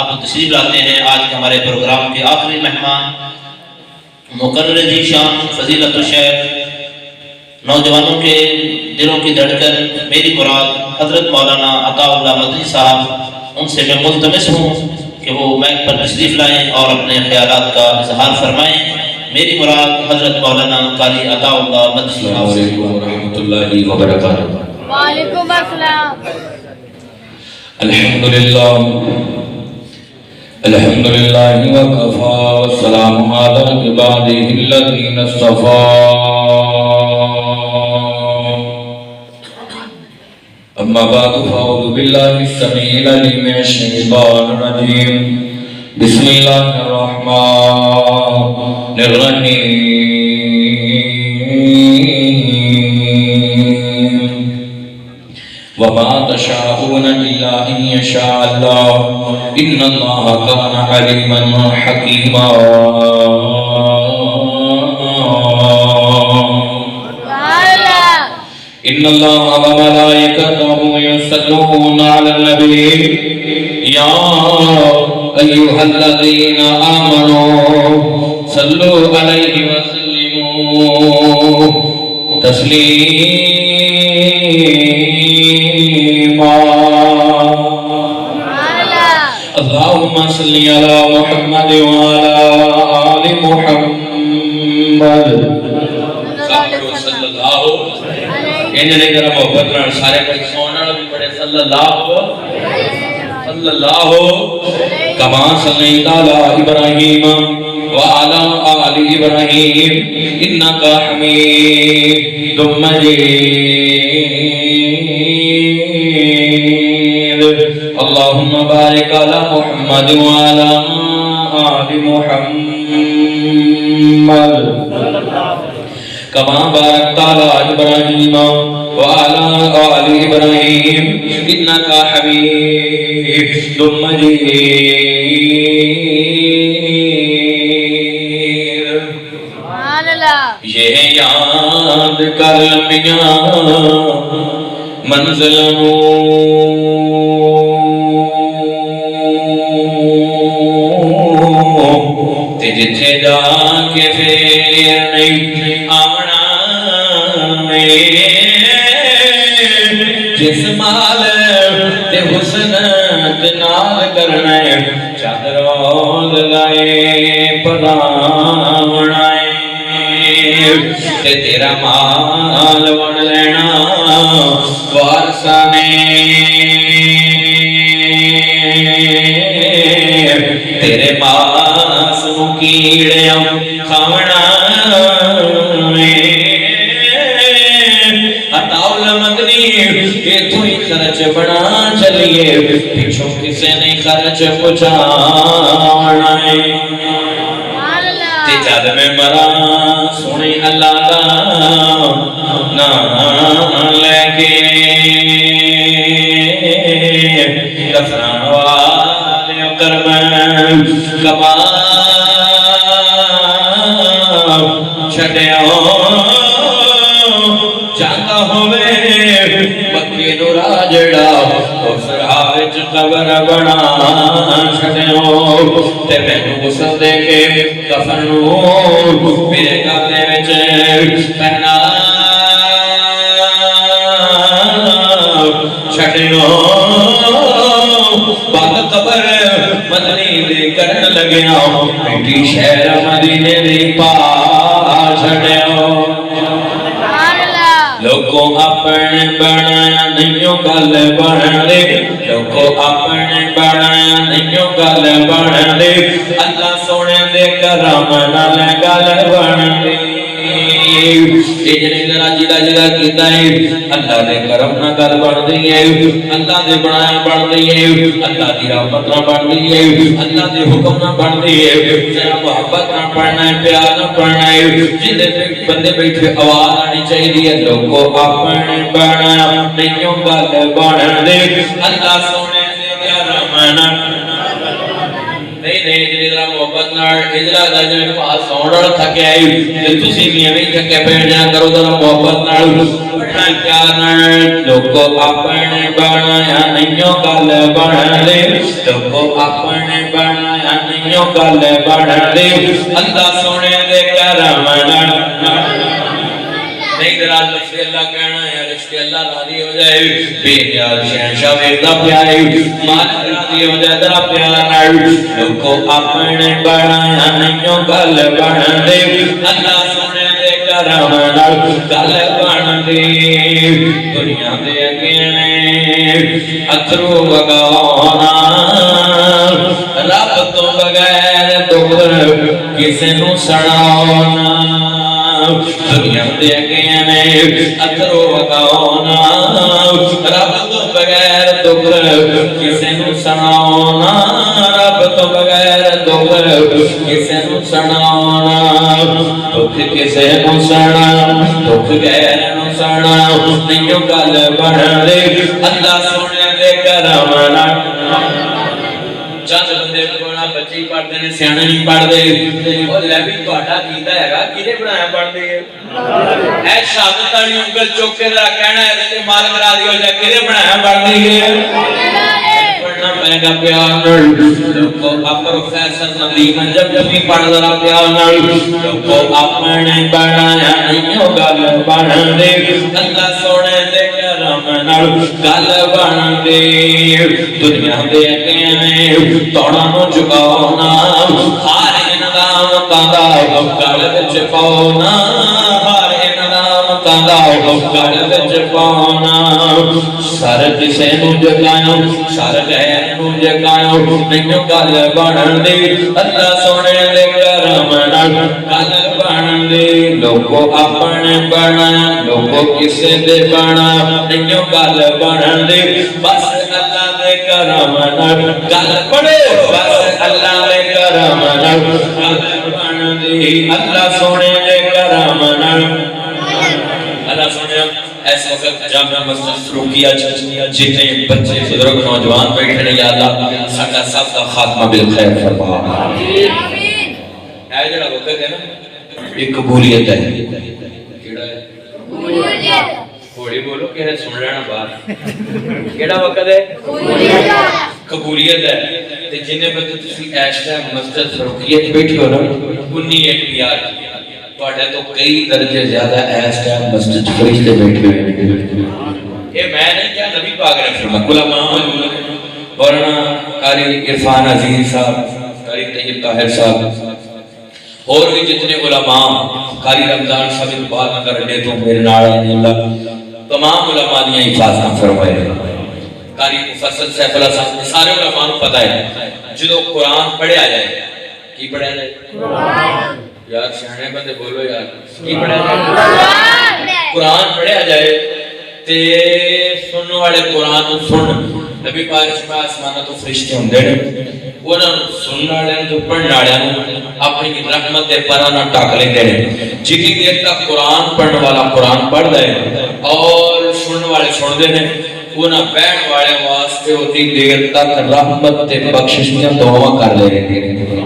آپ تشریف لاتے ہیں آج کے ہمارے پروگرام کے آخری مہمان مقرر ذی شان فضیلت الشیخ نوجوانوں کے دلوں کی دھڑکن میری مراد حضرت مولانا عطا اللہ مدنی صاحب، ان سے میں ملتمس ہوں کہ وہ مائک پر تشریف لائیں اور اپنے خیالات کا اظہار فرمائیں۔ میری مراد حضرت مولانا قاری عطا اللہ مدنی صاحب۔ السلام علیکم ورحمۃ اللہ وبرکاتہ۔ وعلیکم السلام۔ الحمدللہ وکفا والسلام علی عبادہ الذین اصطفیٰ، اما بعد فاعوذ باللہ السمیع العلیم من الشیطان الرجیم، بسم اللہ الرحمن الرحیم۔ وما تشاءون الا ان يشاء الله ان الله كان عليما حكيما۔ ان الله وملائكته يصلون على النبي يا ايها الذين امنوا صلوا عليه وسلموا تسليما۔ اللهم صل على محمد وعلى آل محمد صلی اللہ انجنے کرم محبت نال سارے کوئی سونا بھی پڑھے صلی اللہ کما صلیت علی ابراہیم وعلى آل ابراہیم انک حمید مجید۔ اللهم بارك على محمد وعلى آل محمد كما باركت على إبراهيم وعلى آل إبراهيم إنك حميد مجيد۔ یہ یاد کر میاں منزلوں جتھے جا کے پھر نہیں آنا، جس مال تے حسن تے نال کرنا چادر لائے پناونا تے تیرا مال وڑ لینا وارثاں نے، تیرے ماس کیڑیاں کھاونا عطاء مدنی ایتھوں ہی خرچ بنا چلیے، پیچھوں کسے نہیں خرچ پہنچانا تے جد میں مرا سونے اللہ دا نام لے کے کفران والے کرم کما چھڑیا جاتا ہوئے مکے نو راجڑا اس راہ وچ قبر بنا چھڑیا تے مینوں غسل دے کے کفن نو میرے گلے وچ پہنا چھڑیا، بات قبر مدنی دے کرن لگیا، بیٹی شہر مدینے دی پا چھڑیا۔ لوگوں اپنے بنایا نہیوں گل بن دے، لوگوں اپنے بنایا نہیوں گل بن دے، اللہ سونے دے کرم نال گل بن دے۔ جنے ذرا جدا جدا کیتا ہے اللہ دے کرم نہ گل بن دی ہے، اللہ دے بنایا بن دی ہے، اللہ دی رحمت نہ بن دی ہے، اللہ دے حکم نہ بن دی ہے، ذرا محبت نہ پڑھنا ہے، پیار نہ پڑھنا ہے، جدے بندے بیٹھے آواز آنی چاہیے، لوگوں اپنے بنایا نہیوں گل بن دے، اللہ سونے دے کرم نہ نہیں نے جنی طرح محبت نال اجلا دا جن پاس سون نال تھکے آئی تے تسی بھی ایویں تھکے پے جا کرو ذرا محبت نال بڑا پیار نال لوکو اپنے بنایا نہیںو گل بن دے لوکو اپنے بنایا نہیںو گل بن دے اللہ سونے دے کرم نال نہیں دراز لفظ اللہ کہنا ہے رشتے اللہ راضی ہو جائے بے نیاز شہنشاہ ویدہ پیائے مالک راضی ہو جائے ذرا پیار نال لوکو اپنے بنایا نہیںو گل بن دے اللہ سونے دے کرم نال گل بن دے دنیا دے اگینے اتھرو وگاونا رب تو بغیر دکھ کسے نو سڑاونا دنیا دے اگینے اتھرو وگاونا رب تو بغیر دکھ کسے نو سڑاونا رب تو بغیر دکھ کسے نو سڑاونا دکھ کسے نو سڑا دکھ غیر نو سڑا نہیںو گل بن دے اللہ سونے دے کرم نال چند بندے کونا بچی پڑھتے ہیں سیانے نہیں پڑھتے اور لے بھی تہاڈا کیتا ہے کینے بنایا پڑھتے ہے اے شہادت والی انگل چوک کے ذرا کہنا ہے تے مالک راضی ہو جائے کینے بنایا پڑھتے ہے پڑھنا پائے گا پیار نال لوکو پروفیسر ندیم جب بھی پڑھ ذرا پیار نال لوکو اپنے بنایا نہیںو گل بن دے اللہ سونے دے کرم نال گل بن دے دنیا دے اگینے توڑا نو چکاونا ہر انعام تاندا گل وچ پاونا ہر انعام تاندا گل وچ پاونا سر کسے نو جگایا سر غیر نو جگایا نہیںو گل بن دے اللہ سونے دے کرم نال گل بن دے لوکو اپنے بنایا لوکو کسے دے بنا نہیںو گل بن دے بس اللہ دے کرم نال گل بنے بس اللہ دے کرم نال گل بن دے اللہ سونے دے کرم نال اللہ سونے اس وقت جامعہ مسجد فروقیہ جتنے بچے بزرگ نوجوان بیٹھے ہیں یا اللہ ساڈا سب دا خاتمہ بالخیر فرما آمین اے جڑا وقت ہے نا ایک قبولیت ہے کیڑا ہے قبولیت تھوڑی بولو کہ سن لینا باہر کیڑا وقت ہے قبولیت ہے تے جنے بندے تسی اس ٹائم مسجد فروقیہ بیٹھے ہو نا 19 پیار تواڈے تو کئی درجے زیادہ اس ٹائم مسجد فرشتے بیٹھے ہوئے ہیں یہ میں نے کیا نبی پاک نے فرمایا علماء مولانا قاری عرفان عزیز صاحب قاری طیب طاہر صاحب اور بھی جتنے علماء قاری رمضان صاحب اقبال نگر اڈے تو میرے نال اللہ تمام علماء نے حفاظت فرمائے قاری مفصل سیف اللہ صاحب سارے علماء کو پتہ ہے جدو قرآن پڑھیا جائے کی پڑھیا جائے قرآن یار سیانے بندے بولو یار کی پڑھیا جائے قرآن پڑھیا جائے تے سننے والے قرآن سن نبی پاک آسمانہ تو فرشتے ہوندے نے انہاں سننے والے جو پڑھنے والے اپنی رحمت دے پراں نہ ٹک لیندے نے جتنی دیر تک قرآن پڑھنے والا قرآن پڑھدا ہے اور سننے والے سندے نے انہاں بیٹھ والے واسطے ہوتی دیر تک رحمت تے بخشش دی دعا کر لے رہے ہیں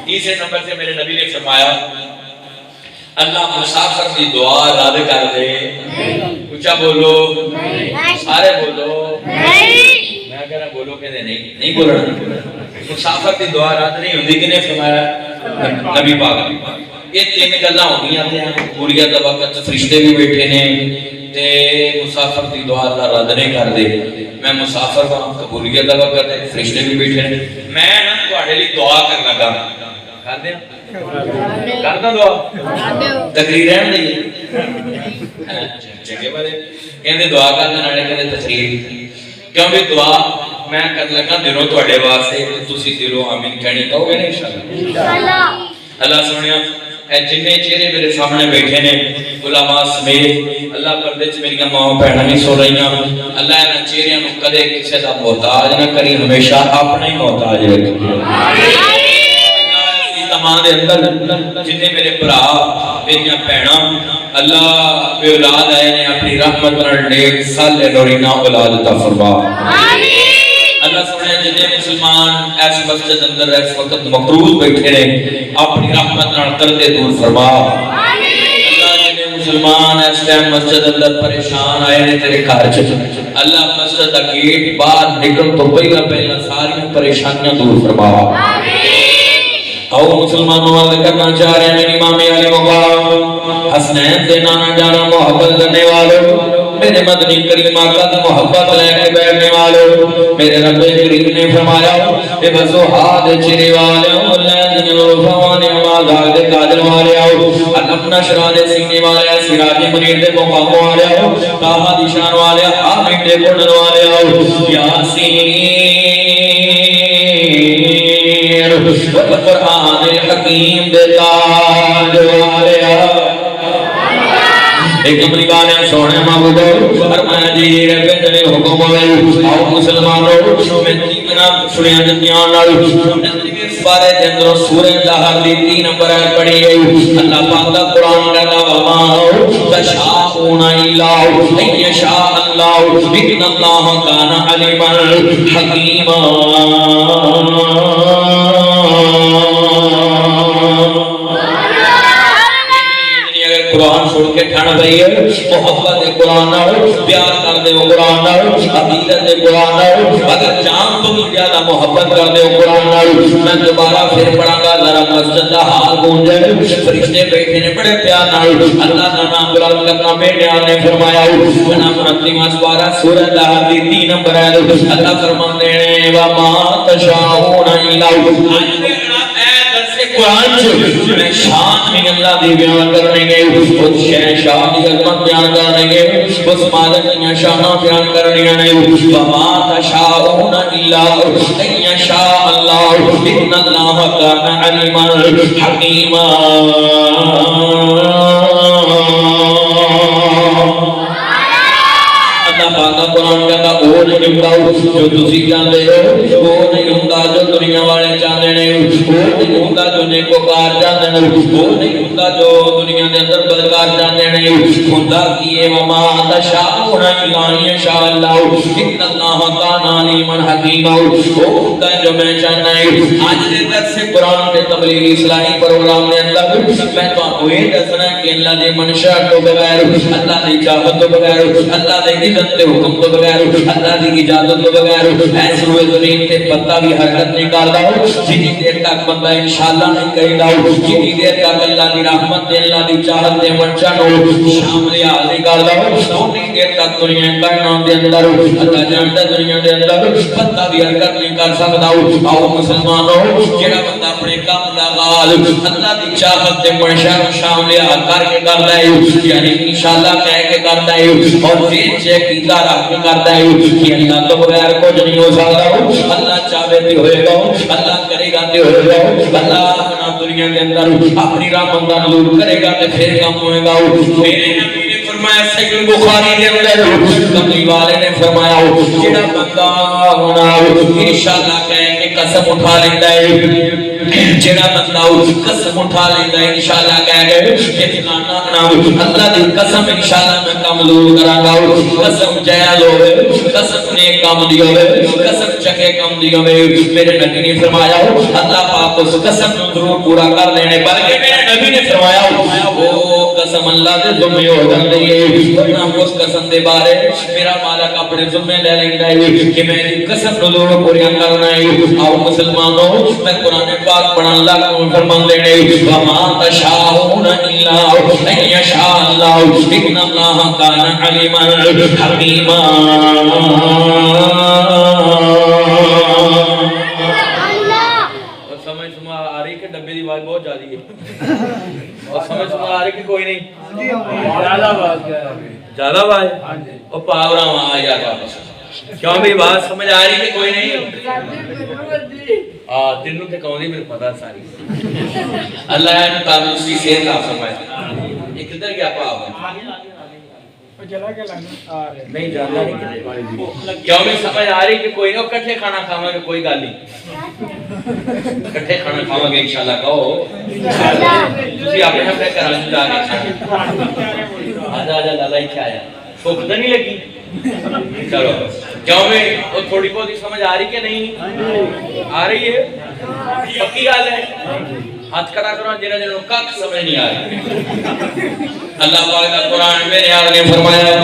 تیسرے نمبر سے میرے نبی نے فرمایا اللہ مسافر کی دعا رد کر دے اونچا بولو سارے بولو میں کہہ رہا بولو کہ نہیں بولنا مسافر کی دعا رد نہیں ہوندی کنے فرمایا نبی پاک یہ تین گلاں ہوندیاں تے قبولیت دا وقت فرشتے بھی بیٹھے نے تے مسافر کی دعا اللہ رد نہیں کر دے میں مسافر ہاں قبولیت دا وقت ہے فرشتے بھی بیٹھے نے میں نا تواڈے لئی دعا کرن لگا کر دیں کردا دعا تقریر ہے نہیں چنگے والے کہندے دعا کرن نالے کہندے تقریر کیوں بھی دعا میں کرن لگا دلوں تواڈے واسطے تسی دلوں آمین کہنی کہو گے نا انشاءاللہ اللہ سونیا اے جنے چہرے میرے سامنے بیٹھے نے علماء سمیت اللہ پردے چ میری ماں بہناں نہیں سو رہیاں اللہ انہاں چہریاں نوں کدے کسے دا محتاج نہ کری ہمیشہ اپنا ہی محتاج رکھے آمین تمام دے اندر جتنے میرے بھرا میریاں بہناں اللہ بے اولاد آئے نے اپنی رحمت نال نیک صالح نورینہ اولاد عطا فرما آمین اللہ سبحانہ جتنے مسلمان اس مسجد اندر اس وقت مقروض بیٹھے رہے اپنی رحمت نال کردے دور فرما اللہ جتنے مسلمان اس ٹائم مسجد اندر پریشان آئے نے تیرے گھر چ اللہ مسجد دا گیٹ باہر نکل تو پہلا ساری پریشانیاں دور فرما آؤ مسلمانوں والے کرنا چاہ رہے ہیں میری امام علی مقام حسنین سے نانا جانا محبت کرنے والوں میرے مدنی کریم آقا کی محبت لے کے بیٹھنے والوں میرے رب کریم نے فرمایا اے بسو ہاتھ چری والے لیندن الفوان آزاد دے قادر والے آؤ علم نشرہ دے سینے والے سراج منیر دے مقام والے آؤ تاہا دی شان والے حامد دے کنن والے آؤ یاسین والقرآن الحکیم دے تاج والے آؤ ایک اپنی گانے سونے معبودو فرمایا جی رب تیرے حکم ہوئے آؤ مسلمانوں میں تینا سنیا جتیاں لڑو اس بارے دے اندر سورہ دہر دی 3 نمبر ہے پڑھی گئی اللہ پاک دا قرآن کہتا وما تشاءون الا ان یشاء اللہ ان اللہ کان علیما حکیما قرآن سن کے ٹھن رہی ہے محبت قرآن نال پیار کر دے قرآن نال عقیدت قرآن نال اگر جان تو بھی زیادہ محبت کر دے قرآن نال میں دوبارہ پھر پڑھاں گا ذرا مسجد دا حال گونجے فرشتے بیٹھے نے بڑے پیار نال اللہ کا نام بلند کرنا میرے نال نے فرمایا انا مرتب اسوارہ سورہ دہر دی 3 نمبر ہے اللہ فرماتے ہیں وما تشاءون الا قرآن میں شان میں اللہ دی بیان کرنے گے اس شہنشاہ دی عظمت بیان کرنے گے اس مالک کی شانہ بیان کرنے گے وما تشاءون الا ان یشاء اللہ ان اللہ کان علیما حکیما پاکا قرآن کہتا وہ نہیں ہوں جو تسی جاندے ہو وہ نہیں ہوں جو دنیا والے جاندے نہیں وہ نہیں ہوں جو نیکوکار جاندے نہیں وہ نہیں ہوں جو دنیا دے اندر بدکار جاندے نہیں خدا کیے وما تشاءون الا ان یشاء اللہ ان اللہ کان علیما حکیما وہ ہوتا ہے جو میں چاہنا ہے آج دے درس قرآن کے تبلیغی اصلاحی پروگرام میں اندر میں تو آپ کو یہ دسنا ہے کہ اللہ دے منشاء تو بغیر اللہ دے چاہت تو بغیر اللہ دے اذن حکم تو بغیر اللہ کی اجازت تو بغیر ایسے ہوئے زمین تے پتہ بھی حرکت نہیں کرتا ہو جتنی دیر تک بندہ انشاءاللہ نہیں کہتا ہو جتنی دیر تک اللہ کی رحمت تے اللہ کی چاہت تے منشا ہو شامل حال نہیں کرتا ہو اتنی دیر تک دنیا کرنا دے اندر اللہ جانتا دنیا دے اندر پتہ بھی حرکت نہیں کر سکتا ہو آؤ مسلمانوں جڑا بندہ اپنے کام دا غال اللہ کی چاہت تے منشا شامل حال کر کے کرتا ہے یعنی انشاءاللہ کہہ کے کرتا ہے اور پھر چیک رکھ کرتا ہے کہ اللہ تو بغیر کچھ نہیں ہو سکتا اللہ چاہے تے ہوئے گا اللہ کرے گا تے ہوئے گا اللہ اپنا دنیا کے اندر اپنی رحمت کا نور کرے گا تے پھر کام ہوئے گا میرے نبی نے فرمایا صحیح بخاری کے اندر کملی والے نے فرمایا جڑا بندہ ہونا انشاءاللہ کہے کہ قسم اٹھا لیتا ہے جڑا بندہ قسم اٹھا لیتا ہے انشاءاللہ کہے گا کہ فلانا اللہ دی قسم انشاءاللہ میں کام ضرور کراں گا قسم جائز ہوئے قسم نیک کام دی ہوئے قسم چکے کام دی ہوئے میرے نبی نے فرمایا اللہ پاک اس قسم ضرور پورا کر دینے بلکہ میرے نبی نے فرمایا وہ قسم اللہ دے ذمہ ہو جاندی ہے ورنہ اس قسم دے بارے میرا مالک اپنے ذمہ لے لیندا ہے کہ میں دی قسم ضرور پورا کرنا ہے آؤ مسلمانوں میں قرآن پاک پڑھن لگا فرماندے نے وما تشاءون الا ان یشاء اللہ ان اللہ کان علیما حکیما سمجھ سما آ رہی کہ ڈبے دی آواز بہت زیادہ ہے اور سمجھ سما آ رہی کہ کوئی نہیں زیادہ آواز زیادہ آواز اور پاورا وہاں آ جاتا کیوں میری بات سمجھ آ رہی کہ کوئی نہیں تینوں تے کہوں دی میرے پتہ ساری اللہ نے تعالی اسی سے کا فرمایا یہ کدھر گیا پاوا نہیں جانا نہیں کیوں میں سمجھ آ رہی کہ کوئی نہیں کٹھے کھانا کھاواں گے کوئی گل نہیں کٹھے کھانا کھاواں گے انشاءاللہ کہو تسی اپنے اپنے گھر جا کے آجا لالا ہی آیا بھوک تو نہیں لگی چلو کیوں میں وہ تھوڑی بہت ہی سمجھ آ رہی کہ نہیں آ رہی ہے پکی گل ہے ہاتھ کھڑا کرو جنہاں جنہوں کک سمجھ نہیں آ رہی اللہ پاک کا قرآن میرے آقا نے فرمایا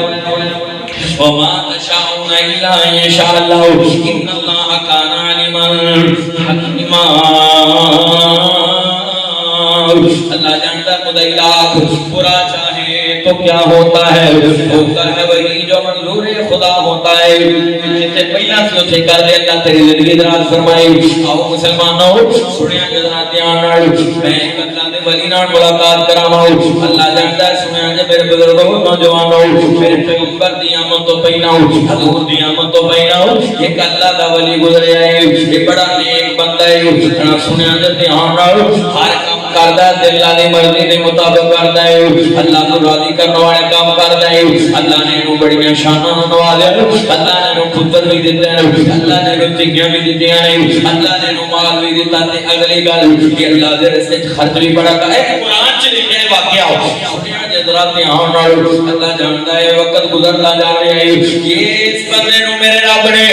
وما تشاءون الا ان يشاء الله ان الله كان عليما حكيما اللہ جانتا خدائی لاکھ برا چاہے تو کیا ہوتا ہے وہی جو منظور خدا ہوتا ہے جسے پہلا سے اسے کر دے اللہ تیری زندگی دراز فرمائے آؤ مسلمانوں سنیا جذرا دھیان نال میں ایک اللہ دے ولی نال ملاقات کراواں اللہ جانتا ہے سنیا جے میرے بزرگوں نوجوانوں میرے پیغمبر دی آمد تو پہلا حضور دی آمد تو پہلا ایک اللہ دا ولی گزریا ہے یہ بڑا نیک بندہ ہے سنیا جے دھیان نال ہر کام کردا ہے اللہ دی مرضی دے مطابق کردا ہے اللہ کو راضی کرنے والے کام کردا ہے اللہ نے نو بڑیاں شاناں نوازیا اللہ نے نو پتر بھی دتے ہیں اللہ نے نو تھیاں بھی دتیاں ہیں اللہ نے نو مال بھی دتا تے اگلی گل کہ اللہ دے راستے خرچ بھی بڑا کر اے قرآن چ لکھیا ہے واقعہ سنیا جے ذرا دھیان نال اللہ جاندا ہے وقت گزرتا جا رہا ہے یہ اس بندے نو میرے رب نے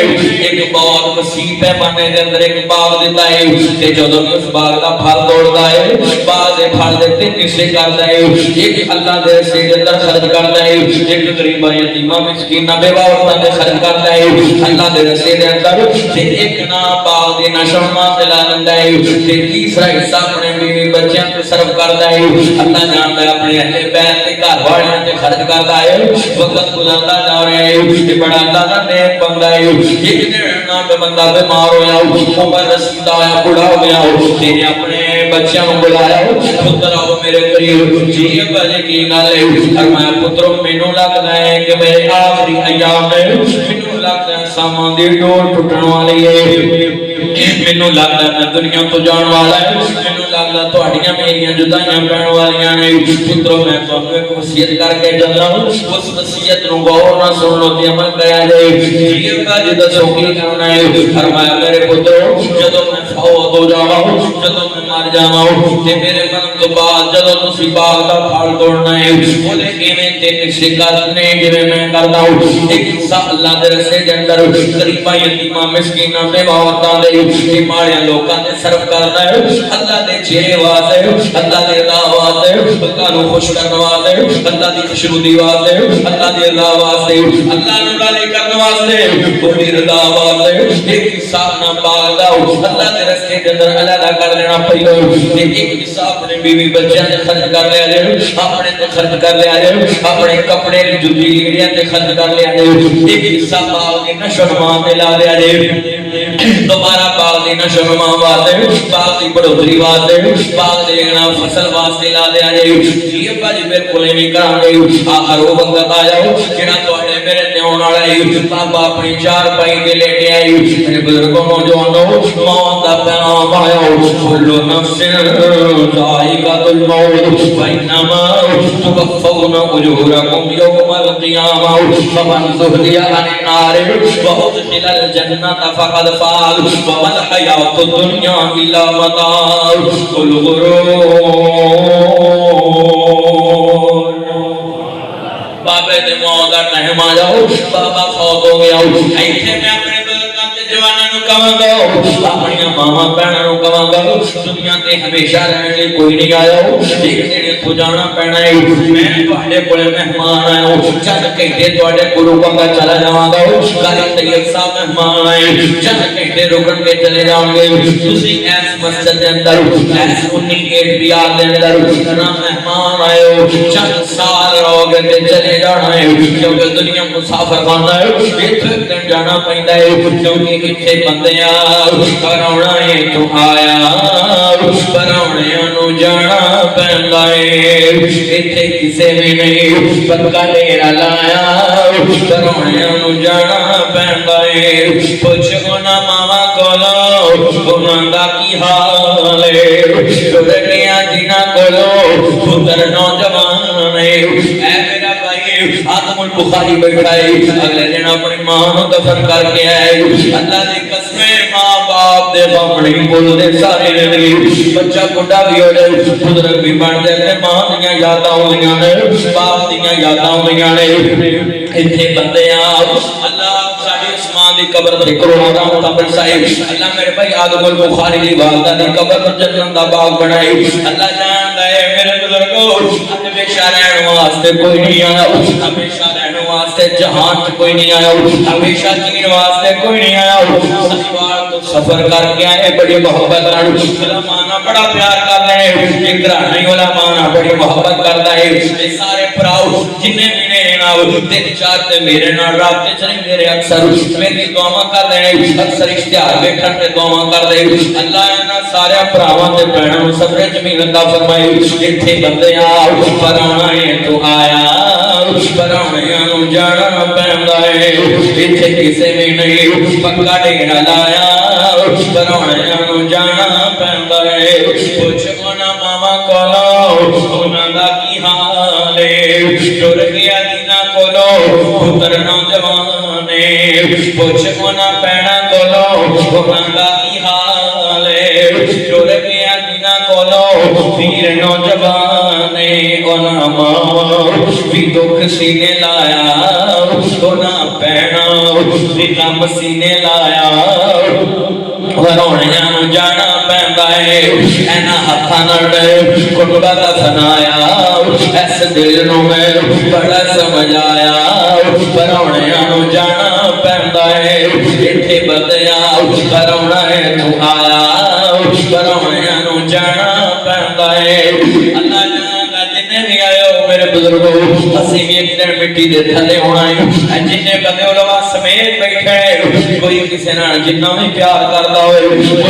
ایک بہت وسیع پیمانے دے اندر ایک باغ دیتا ہے تے جدوں اس باغ دا پھل توڑدا ہے باغ دے پھل دے تے کسے کردا ہے ایک اللہ دے راستے دے اندر خرچ کردا ہے ایک غریب یتیماں مسکیناں بیوہ عورتاں دے خرچ کردا ہے اللہ دے راستے دے اندر تے ایک نا باغ دے نشما تے لا دیندا ہے تے تیسرا حصہ اپنے بیوی بچیاں تے صرف کردا ہے اللہ جاندا ہے اپنے اہل بیت تے گھر والیاں تے خرچ کردا ہے وقت گزرتا جا رہا ہے تے بڑا اللہ دا نیک بندہ ہے ایک دن نا بندہ بیمار ہویا عمر رسیدہ ہویا بوڑھا ہو گیا تے اپنے بچیاں نوں بلایا پتر آؤ میرے قریب جی بھائی کی گل ہے فرمایا پترو مینوں لگدا ہے کہ میرے آخری ایام ہے مینوں لگدا ہے سامان دی ڈور ٹوٹن والی ہے مینوں لگدا میں دنیا تو جان والا ہے مینوں لگدا تہاڈیاں میریاں جدائیاں پین والیاں نے پترو میں تانوں ایک وصیت کر کے چلا اس وصیت نوں غور نال سن لو تے عمل کریا جائے جی بھائی دسو کی کرنا ہے فرمایا میرے پترو جدوں میں فوت ہو جاواں جدوں میں مر جاواں تے میرے من تو بعد جدوں تسی باغ دا پھل توڑنا ہے اودے ایویں تے کسے کرنے جویں میں کردا ہوں ایک حصہ اللہ دے راستے دے اندر غریباں یتیماں مسکیناں بیوہ عورتاں دے تے ماڑیاں لوکاں دے صرف کرنا ہے اللہ دے چہرے واسطے اللہ دے رضا واسطے اللہ نوں خوش کرنے واسطے اللہ دی خوشنودی واسطے اللہ دے رضا واسطے اللہ نوں راضی کرنے واسطے اودی رضا واسطے ایک حصہ نہ باغ دا اللہ دے راستے دے اندر علیحدہ کر لینا پئی تے ایک حصہ اپنے بیوی بچیاں تے خرچ کر لیا جائے اپنے تے خرچ کر لیا جائے اپنے کپڑے جُتی لیڑیاں تے خرچ کر لیا جائے ایک حصہ باغ دی نشو نما تے لا لیا جائے دوبارہ باغ دی نشو نما واسطے باغ دی بڑھوتری واسطے باغ دے لینا فصل واسطے لا لیا جائے جی ابا جی بالکل نہیں کران گے آخر وہ وقت آیا جڑا تواڈے میرے تے آون والا ہے بابا اپنی چار پائی تے لیٹے آئی میرے بزرگوں نوجوانوں موت دا پیغام آیا کل نفس ذائقۃ الموت وانما توفون اجورکم یوم القیامہ فمن زحزح عن النار وادخل الجنۃ فقد فاز وما الحیاۃ الدنیا الا متاع الغرور بابے دے موت دا ٹائم آ جاؤ بابا فوت ہو گیا ایتھے میں اپنے بزرگاں تے جواناں نوں کہاں گا اپنی ماواں بہناں نوں کہاں گا دنیا تے ہمیشہ رہن لئی کوئی نہیں آیا ایک دن اتھوں جانا پینا ہے میں تواڈے کول مہمان آیا ہوں چند گھنٹے تواڈے کولوں کہاں چلا جاواں گا قاری طیب صاحب مہمان آئے چند گھنٹے رکن کے چلے جاؤں گے تسی ایس مسجد دے اندر ایس 19 گیٹ بیار دے اندر نا مہمان آئے ہو چند سال رہو گے تے چلے جانا ہے کیونکہ دنیا مسافر خانہ ہے ایک دن جانا پیندا ہے کیونکہ اتھے بندیاں پراونا ہے تو آیا پراونیاں نو جانا پیندا ہے اتھے کسے بھی نہیں پکا ڈیرا لایا پراونیاں نو جانا پیندا ہے پوچھ انہاں ماواں کولوں انہاں دا کی حال ہے ٹرنیاں جنہاں کولوں پتر نوجوان ہے اے میرا بھائی آدم البخاری بیٹھا ہے اگلے دن اپنی ماں نو دفن کر کے آئے اللہ دی قسم ماں باپ دے اپنی بول دے سارے زندگی بچہ بڑھا بھی ہو جائے بزرگ بھی بن جائے ماں دیاں یاداں ہوندیاں نے باپ دیاں یاداں ہوندیاں نے اتنے بندے اللہ ساڈی عثمان دی قبر تے کروڑاں رحمتاں برسائے اللہ میرے بھائی آدم البخاری دی والدہ دی قبر تے جنت دا باغ بنائے اللہ جاندا ہے میرے بزرگو ہمیشہ رہن واسطے کوئی نہیں آیا ہمیشہ رہن واسطے جہان چ کوئی نہیں آیا ہمیشہ جین واسطے کوئی نہیں آیا سفر تو سفر کر کے آئے بڑی محبت نال علماء بڑا پیار کردا ہے ایک گھرانے علماء بڑی محبت کردا ہے اے سارے بھراؤ جنے بھی نے تین چار تے میرے نال رابطے چ نہیں میرے اکثر میری دعا کر دے اکثر اشتہار ویکھن تے دعا کر دے اللہ انہاں سارے بھراواں تے بہناں نوں صبر جمیل عطا فرمائے ایتھے بندے پرانا ہے تو آیا پرانے نوں جانا پیندا ہے ایتھے کسے بھی نہیں پکا ڈیرا لایا پرانے نوں جانا پیندا ہے پوچھ انہاں ماما کولو انہاں دا کی حال ہے ٹر گیا دینا کولو پتر نوجوانے پوچھ انہاں پینا کولو انہاں دا کی حال ہے ٹر گیا دینا کولو پیر نوجوانے انہاں ماں بھی دکھ سینے لایا انہاں پینا بھی غم سینے لایا ورونیاں نوں جانا پیندا ہے اینا ہتھاں نال کٹبا دا سنایا اس دل نوں میں بڑا سمجھ آیا ورونیاں نوں جانا پیندا ہے ایتھے بدیا ورونا ہے تو آیا ورونیاں نوں جانا پیندا ہے اللہ جاندا جنے بھی آئے ہو میرے بزرگو اسی بھی ایک دن مٹی دے تھلے ہونا ہے جنے بندے علماء سمیت بیٹھے کوئی کسی نال جنہ بھی پیار کردا ہوئے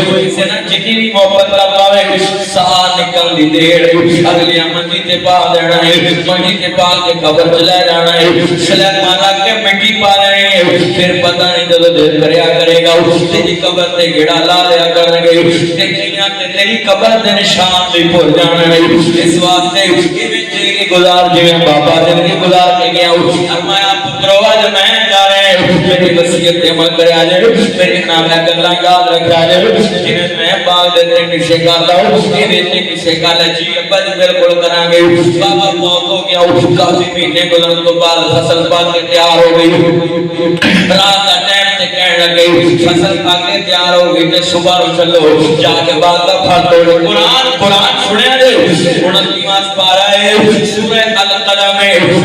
کوئی کسی نال جتنی بھی محبت کردا ہوئے ساہ نکل دی دیر اگلی منجی تے پا دینا ہے منجی تے پا کے قبر چ لے جانا ہے سلیمان رکھ کے مٹی پا رہے ہیں پھر پتہ نہیں جدو دل کریا کرے گا تیری قبر تے گیڑا لا لیا کریں گے تیری قبر دے نشان بھی بھول جانا ہے اس واسطے زندگی گزار جی بابا زندگی گزار کے گیا فرمایا پترو اج میں جا رہے ہیں میری وصیت تے عمل کریا جے میرے نام ہے گلاں یاد رکھیا جے جویں میں باغ دے تے نشے کردا ہوں اے وچ کسے گل جی ابا جی بالکل کران گے بابا موت ہو گیا کافی مہینے گزرن تو بعد فصل پاک کے تیار ہو گئی رات دا ٹائم تے کہن لگے فصل پاک کے تیار ہو گئی تے صبح نو چلو جا کے بعد دا پھل توڑو قرآن سنیا جے 29واں پارا ہے سورہ القلم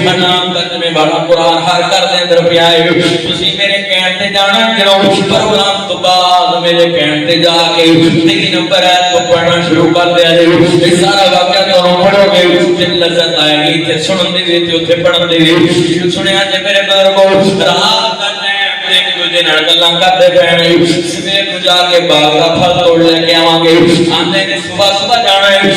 انعام ترجمے والا قرآن ہر گھر دے اندر پیا ہے تسی میرے کہن تے جانا کرو پروگرام تو بعد میرے کہن تے جا کے 3 نمبر ہے تو پڑھنا شروع کر دیا جے یہ سارا واقعہ تو پڑھو گے تے لذت آئے گی تے سنن دی وی تے اوتھے پڑھن دی وی سنیا جے میرے بزرگو رات دا ایک دوجے نال گلاں کردے پئے سویر نوں جا کے باغ دا پھل توڑ لے کے آواں گے آندے نے صبح صبح جانا ہے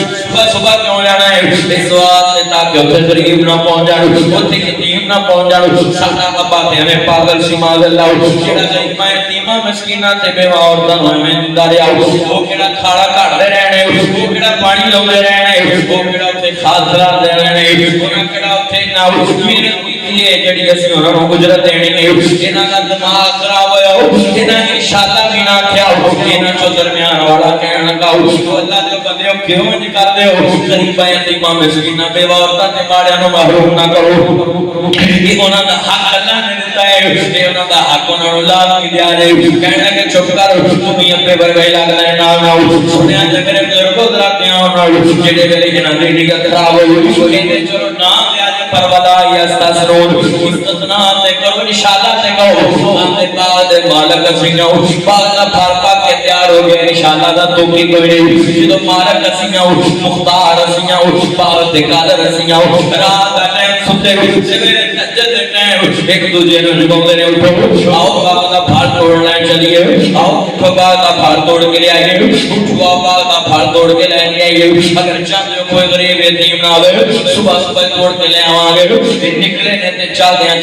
صبح کیوں جانا ہے اس واسطے تاکہ اوتھے غریب نہ پہنچ جان اوتھے یتیم نہ پہنچ جان ساڈا ابا تے ہمیں پاگل سی ماں اللہ جڑا غریباں یتیماں مسکیناں تے بیوہ عورتاں نوں ہمیں دیندا رہیا او کیڑا کھاڑا کھڑدے رہنے او کیڑا پانی لاوندے رہنے او کیڑا اوتھے کھاد کھلاندے رہنے او کیڑا اوتھے نہ محنت کیتی ہے جڑی اسی انہاں نوں اجرت دینی ہے انہاں دا دماغ خراب ہویا انہاں دی انشاءاللہ بھی نہ تھیا انہاں چوں درمیان والا کہن لگا اللہ دے بندے کیوں نہیں کردے ہو غریباں یتیماں مسکیناں بیوہ عورتاں تے ماڑیاں نوں محروم نہ کرو یہ انہاں دا حق اللہ نے دتا ہے تے انہاں دا حق انہاں نوں لا کے دیا جائے کہن لگے چپ کر تو بھی اپنے ورگے لگدا ہے نال نال سنیا تے میرے بزرگوں ذرا دھیان نال جڑے ویلے جنہاں دی نیت خراب ہوئی وہ کہندے چلو نام لیا جے پر ولا یستسرون استثناء تے کرو انشاءاللہ تے کہو اندے بعد مالک اسیاں باغ دا پھل پاک کے تیار ہو گیا انشاءاللہ دا تو کی کوئی نہیں جدوں مالک اسیاں مختار اسیاں باغ دے قادر اسیاں رات دا ٹائم ستے سویرے تہجد دے ٹائم ایک دوجے نوں جگاوندے نے اٹھو آؤ باغ دا پھل توڑنا چلیے آؤ اٹھو باغ دا پھل توڑ کے لے آئیے اٹھو باغ دا پھل توڑ کے لے آئیے اگر چاہتے ہو کوئی غریب یتیم نہ ہوے صبح صبح توڑ کے لے آواں گے نکلے نے تے چلدیاں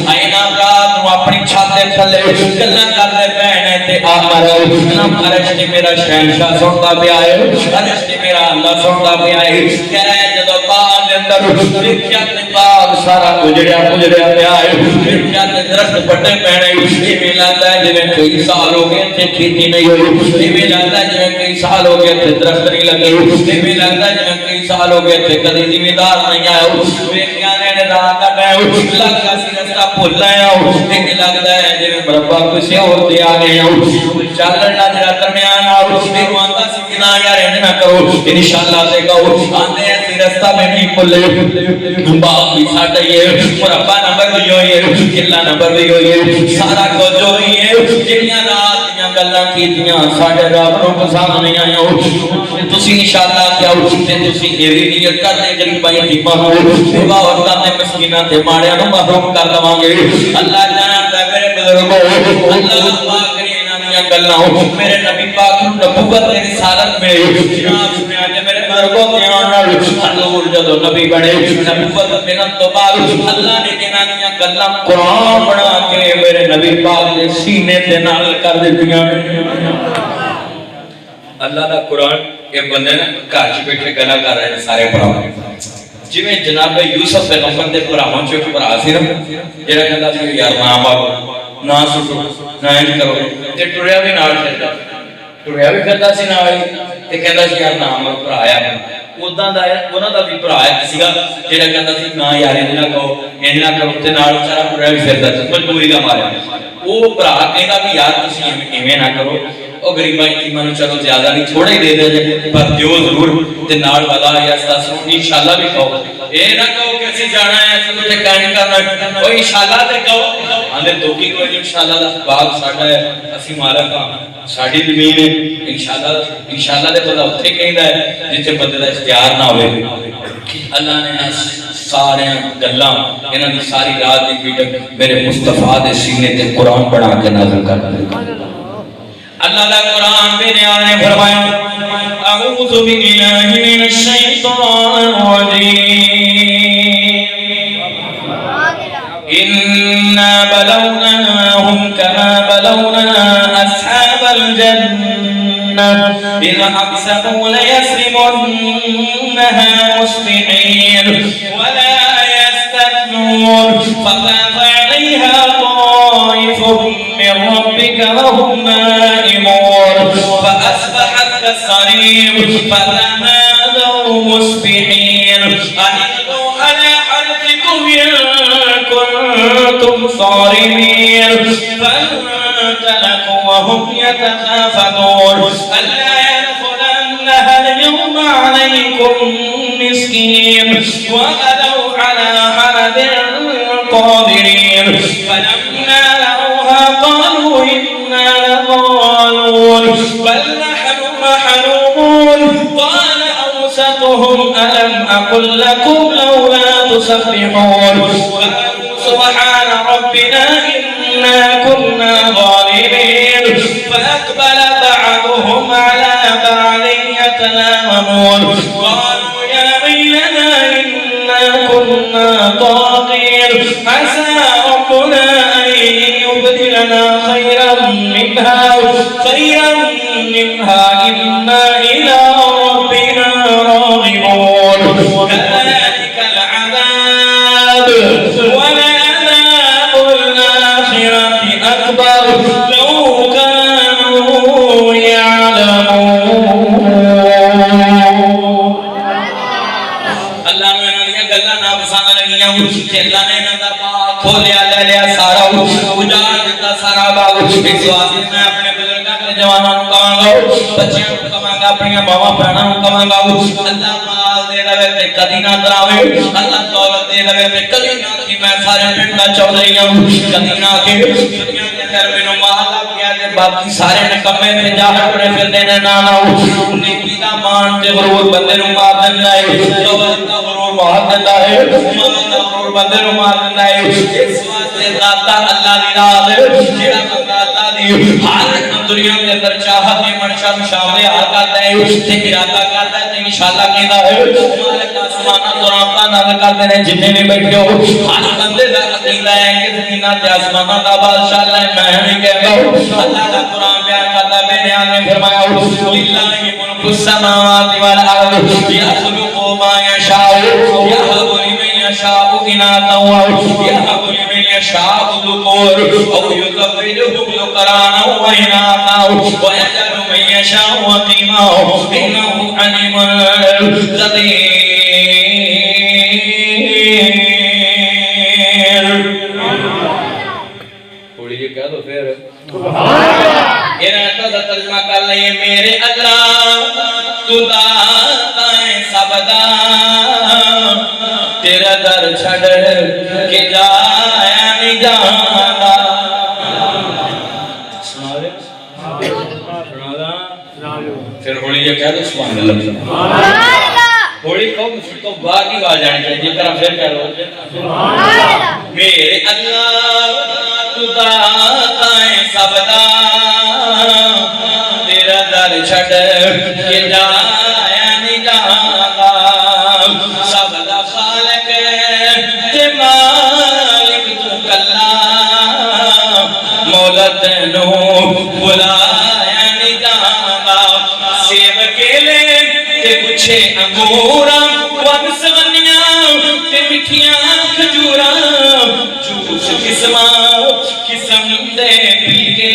آئے نا رات نوں اپنی چھت تے تھلے گلاں کردے پئے تے آمر عرش تے میرا شہنشاہ سندا پیا ہے عرش تے میرا اللہ سندا پیا ہے کہہ رہا ہے جدوں باغ دے اندر ویکھیا تے باغ سارا گجڑیا پیا ہے ویکھیا تے درخت پٹے پینے ایویں لگدا ہے جویں کئی سال ہو گئے تے کھیتی نہیں ہوئی ایویں لگدا ہے جویں کئی سال ہو گئے تے درخت نہیں لگے ایویں لگدا ہے جویں کئی سال ہو گئے تے کدی زمیندار نہیں آیا ویکھیا نے رات دا ٹائم لگا سی رستہ بھول آیا ہو ایک لگتا ہے جی مربع کسی اور دے آ گئے ہو چالن نہ جرا درمیان آؤ ایک آندا سی کہ نہ یار اینے نہ کرو انشاءاللہ سے کہو آندے ہیں رستہ میں نہیں بھولے باپ بھی ساٹھ ہے مربع نمبر بھی ہوئی ہے قلعہ نمبر بھی ہوئی ہے سارا کچھ ہوئی ہے جنیاں رات دیاں گلاں کیتیاں ساڈے رب نوں پسند نہیں آیا ہو تسی انشاءاللہ کیا ہو تے تسی اے وی نیت کر لے غریباں یتیماں نوں بیوہ عورتاں تے مسکیناں تے ماڑیاں نوں محروم کر لواں گے اللہ جانتا ہے میرے بزرگوں اللہ پاک نے گلاں میرے نبی پاک نبوت تے رسالت میں جناب سنیا تے میرے بزرگوں دھیان نال حضور جدوں نبی بنے نبوت ملن تو بعد اللہ نے جنہاں دیاں گلاں قرآن بنا کے میرے نبی پاک دے سینے تے نال کر دتیاں اللہ دا قرآن ایک بندے نے گھر وچ بیٹھے گلا کر رہے سارے بھرا جویں جناب یوسف پیغمبر دے بھراواں چوں ایک بھرا سی جڑا کہندا سی یار نہ باو نہ سٹو نہ انج کرو تے ٹریا بھی نال پھردا سی نال تے کہندا سی یار نہ مر بھرایا اوداں دا انہاں دا بھی بھرا ہے کسی دا جڑا کہندا سی نہ یار انج نہ کہو انج نہ کرو تے نال سارا ٹریا بھی پھردا سی مجبوری دا ماریا او بھرا کہندا بھی یار تسی ایویں نہ کرو او غریباں یتیماں نوں چلو زیادہ نہیں تھوڑا ہی دے دے پر دیو ضرور تے نال والا یا استاسو انشاءاللہ بھی کہو اے نہ کہو کہ اسی جانا ہے اسی مجھے قائم کرنا او انشاءاللہ تے کہو ہمیں دوکی کو انشاءاللہ دا باغ ساڈا ہے اسی مالک ہاں ساڈی زمین ہے انشاءاللہ دے بندہ اوتھے کہندا ہے جتھے بندے دا اختیار نہ ہوے اللہ نے سارے گلاں انہاں دی ساری رات دی میٹنگ میرے مصطفیٰ دے سینے تے قرآن بنا کے نازل کر دیا اللہ دا قرآن بے نیاز نے فرمایا اعوذ باللہ من الشیطان الرجیم انا بلوناہم کما بلونا اصحاب الجنہ اذا اقسموا لیسرمنہا مصبحین ولا يستثنون فطاف علیہا طائف من ربك وهم نائمون فأصبحت كالصريم فتنادوا مصبحين أن اغدوا على حرثكم إن كنتم صارمين فانطلقوا وهم يتخافتون ألا يدخلنها اليوم عليكم مسكين وغدوا على حرد قادرين فلما قالوا إنا لضالون بل نحن محرومون قال أوسطهم ألم أقل لكم لولا تسبحون قالوا سبحان ربنا إنا كنا ظالمين فأقبل بعضهم على بعض يتلاومون قالوا يا ويلنا إنا كنا طاغين عسى ربنا يبدلنا خيرا منها إنا إلى ربنا راغبون كذلك العذاب ولعذاب الآخرة أكبر لو كانوا يعلمون اللہ نے انہاں گلاں نہ پسند لگیاں کہ اللہ نے انہاں دا پاک کھولیا لے لیا سارا اجاڑ دیتا سارا باغ اس واسطے میں اپنے بزرگاں تے جواناں نوں کہاں گا بچیاں نوں کہاں گا اپنی ماواں بہناں نوں کہاں گا اللہ مال دے رہے تے کدی نہ ڈراوے اللہ دولت دے رہے تے کدی نہ کہ میں سارے پنڈ دا چودھری ہوں کدی نہ کہ دنیا دے اندر مینوں مال آ گیا تے باقی سارے نکمے تے جاہل پڑے پھردے نے نہ نیکی دا مان تے غرور بندے نوں مار دیندا ہے دولت دا غرور مار دیندا ہے مال دا غرور بندے نوں مار دیندا ہے اس واسطے ذات اللہ دی راہ جڑا بندہ اللہ دی ہر دنیا دے اندر چاہت دی منشا شامل حال کردا ہے تے ارادہ کردا ہے تے انشاءاللہ کہندا ہے مالک آسماناں تو راتاں نازل کردے نے جتنے بھی بیٹھے ہو ہر بندے دا عقیدہ ہے کہ زمیناں تے آسماناں دا بادشاہ اللہ ہے میں نہیں کہدا اللہ دا قرآن بیان کردا بے نیاز نے فرمایا للہ ملک السماوات والارض یخلق ما یشاء یہب لمن یشاء اناثا ویہب لمن یشاء الذکور او یزوجہم ذکرانا واناثا ویجعل من یشاء عقیما انہ علیم قدیر تائیں سبدا تیرا در چھڑ کے جایا نہیں جانا سنا رہے سنا دا پھر ہولی یہ کہہ دو سبحان اللہ ہولی کو بعد نہیں آ جانی چاہیے طرح پھر کہہ دو میرے اللہ تو داتائیں سبدا تیرا در چھڑ کے جایا نہیں جانا سبدا خالق تے مالک تو کلا مولا تینوں بلایا نہیں جانا سیب کیلے تے کچھے انگورا ون سونیاں تے مٹھیاں کھجورا جوس قسم دے پی کے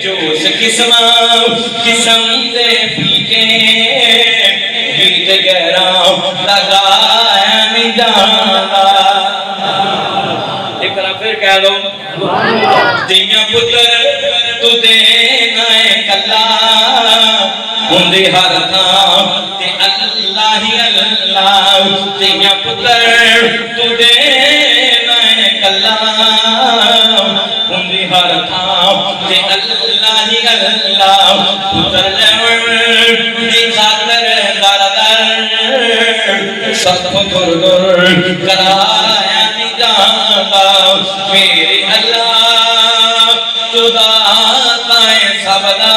جوس قسم دے پی کے گیت گہرا لگایا نہیں جانا ایک طرح پھر کہہ دو دیاں پتر تو دینا ہے کلا ہوندے ہر تھاں تے اللہ ہی اللہ دیاں پتر تو دینا ہے کلا ہوندے ہر تھاں تے اللہ ہی اللہ پتر لیون دی خاطر در در سب دور دور کرایا نہیں جانا میرے اللہ تو داتائیں سبدا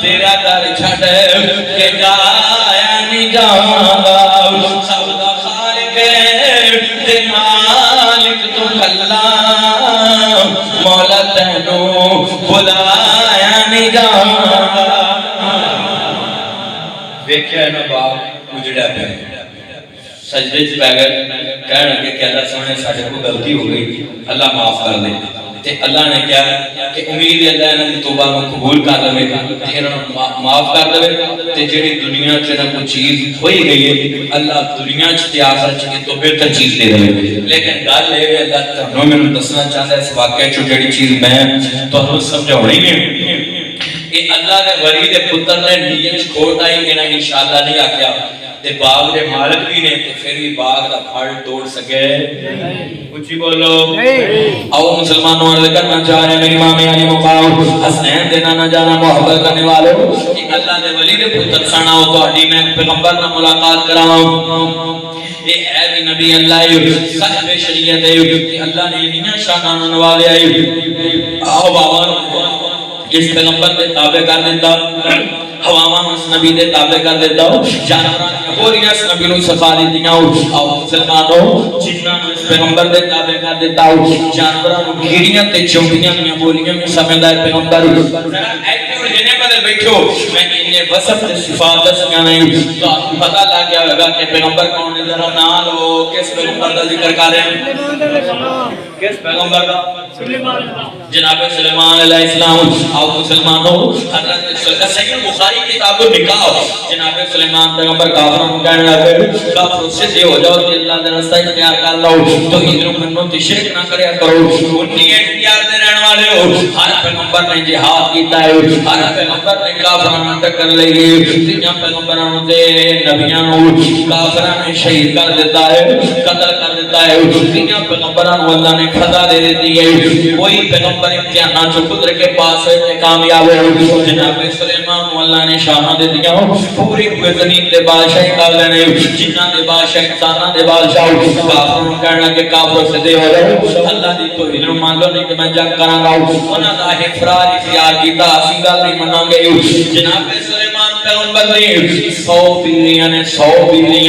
تیرا در چھڑ کے جایا نہیں جانا سبدا خالق تے مالک تو کلا مولا تینوں بلایا نہیں جانا ویکھیا نا باپ اجڑا پہ سجدے چ پہ گئے کہنے لگے کہ اللہ سونے ساڈے کو غلطی ہو گئی اللہ معاف کر دے تے اللہ نے کیا کہ امید ہے اللہ انہاں دی توبہ کو قبول کر لے تے انہاں نوں معاف کر دے تے جڑی دنیا چ نہ کوئی چیز ہوئی گئی ہے اللہ دنیا چ تے آخرت چ تو بہتر چیز دے دے لیکن گل اے ہے اللہ تانوں مینوں دسنا چاہندا ہے اس واقعے چ جڑی چیز میں تانوں سمجھاونی ہے کہ اللہ دے ولی دے پتر نے نیت کھوٹ آئی انہاں انشاءاللہ نہیں آکھیا تے باغ دے مالک بھی نے تے پھر بھی باغ دا پھل توڑ سکے اونچی بولو او مسلمانوں عرض کرنا چاہ رہے میری امام علی مقام حسنین دے نانا جانا محبت کرنے والے کہ اللہ دے ولی دے پتر سنا ہو تہاڈی میں پیغمبر نال ملاقات کراواں یہ ہے بھی نبی اللہ صاحب شریعت ہے کہ اللہ نے انہاں شاناں نوازے آئے آو بابا اس پیغمبر دے تابع کر دیتا ہواواں اس نبی دے تابع کر دیتا ہو جانوراں بوریاں اس نبی نوں سکھا دیندیاں ہو او مسلمانوں جنہاں نوں اس پیغمبر دے تابع کر دیتا ہو جانوراں نوں کیڑیاں تے چونٹیاں دیاں بولیاں میں سمجھدا ہے پیغمبر ایتھے جنے بدل بیٹھو میں انہیں وصف تے صفات دسیاں نہیں تو پتہ لگ گیا ہوگا کہ پیغمبر کون ہے ذرا نام لو کس پیغمبر دا ذکر کر رہے ہیں کس پیغمبر کا جناب سلیمان علیہ السلام او مسلمانوں حضرت صحیح بخاری کتاب النکاح جناب سلیمان پیغمبر کافروں کو کہنے لگے کافروں سے یہ ہو جاؤ کہ اللہ کا راستہ اختیار کر لو تو ادھر منو تے شرک نہ کریا کرو انہی اختیار دے رہنے والے ہو ہر پیغمبر نے جہاد کیتا ہے ہر پیغمبر نے کافروں نال ٹکر لئی تیاں پیغمبراں تے نبیاں نوں کافراں نے شہید کر دیتا ہے قتل کر دیتا ہے تیاں پیغمبراں نوں اللہ نے خطا دے دیتی ہے کوئی پیغمبر امتحان جو قدر کے پاس ہے کامیاب ہے جناب سلیمان کو اللہ نے شانہ دے دیا پوری زمین دے بادشاہی کر لینے جنہاں دے بادشاہ انساناں دے بادشاہ کافروں کہنا کہ کافر سے دے ہو جاؤ اللہ دی تو ادھر مان لو نہیں کہ میں جنگ کراں گا انہاں دا افراد اختیار کیتا اسی گل نہیں مناں گے جناب سلیمان پیغمبر نے 100 بیویاں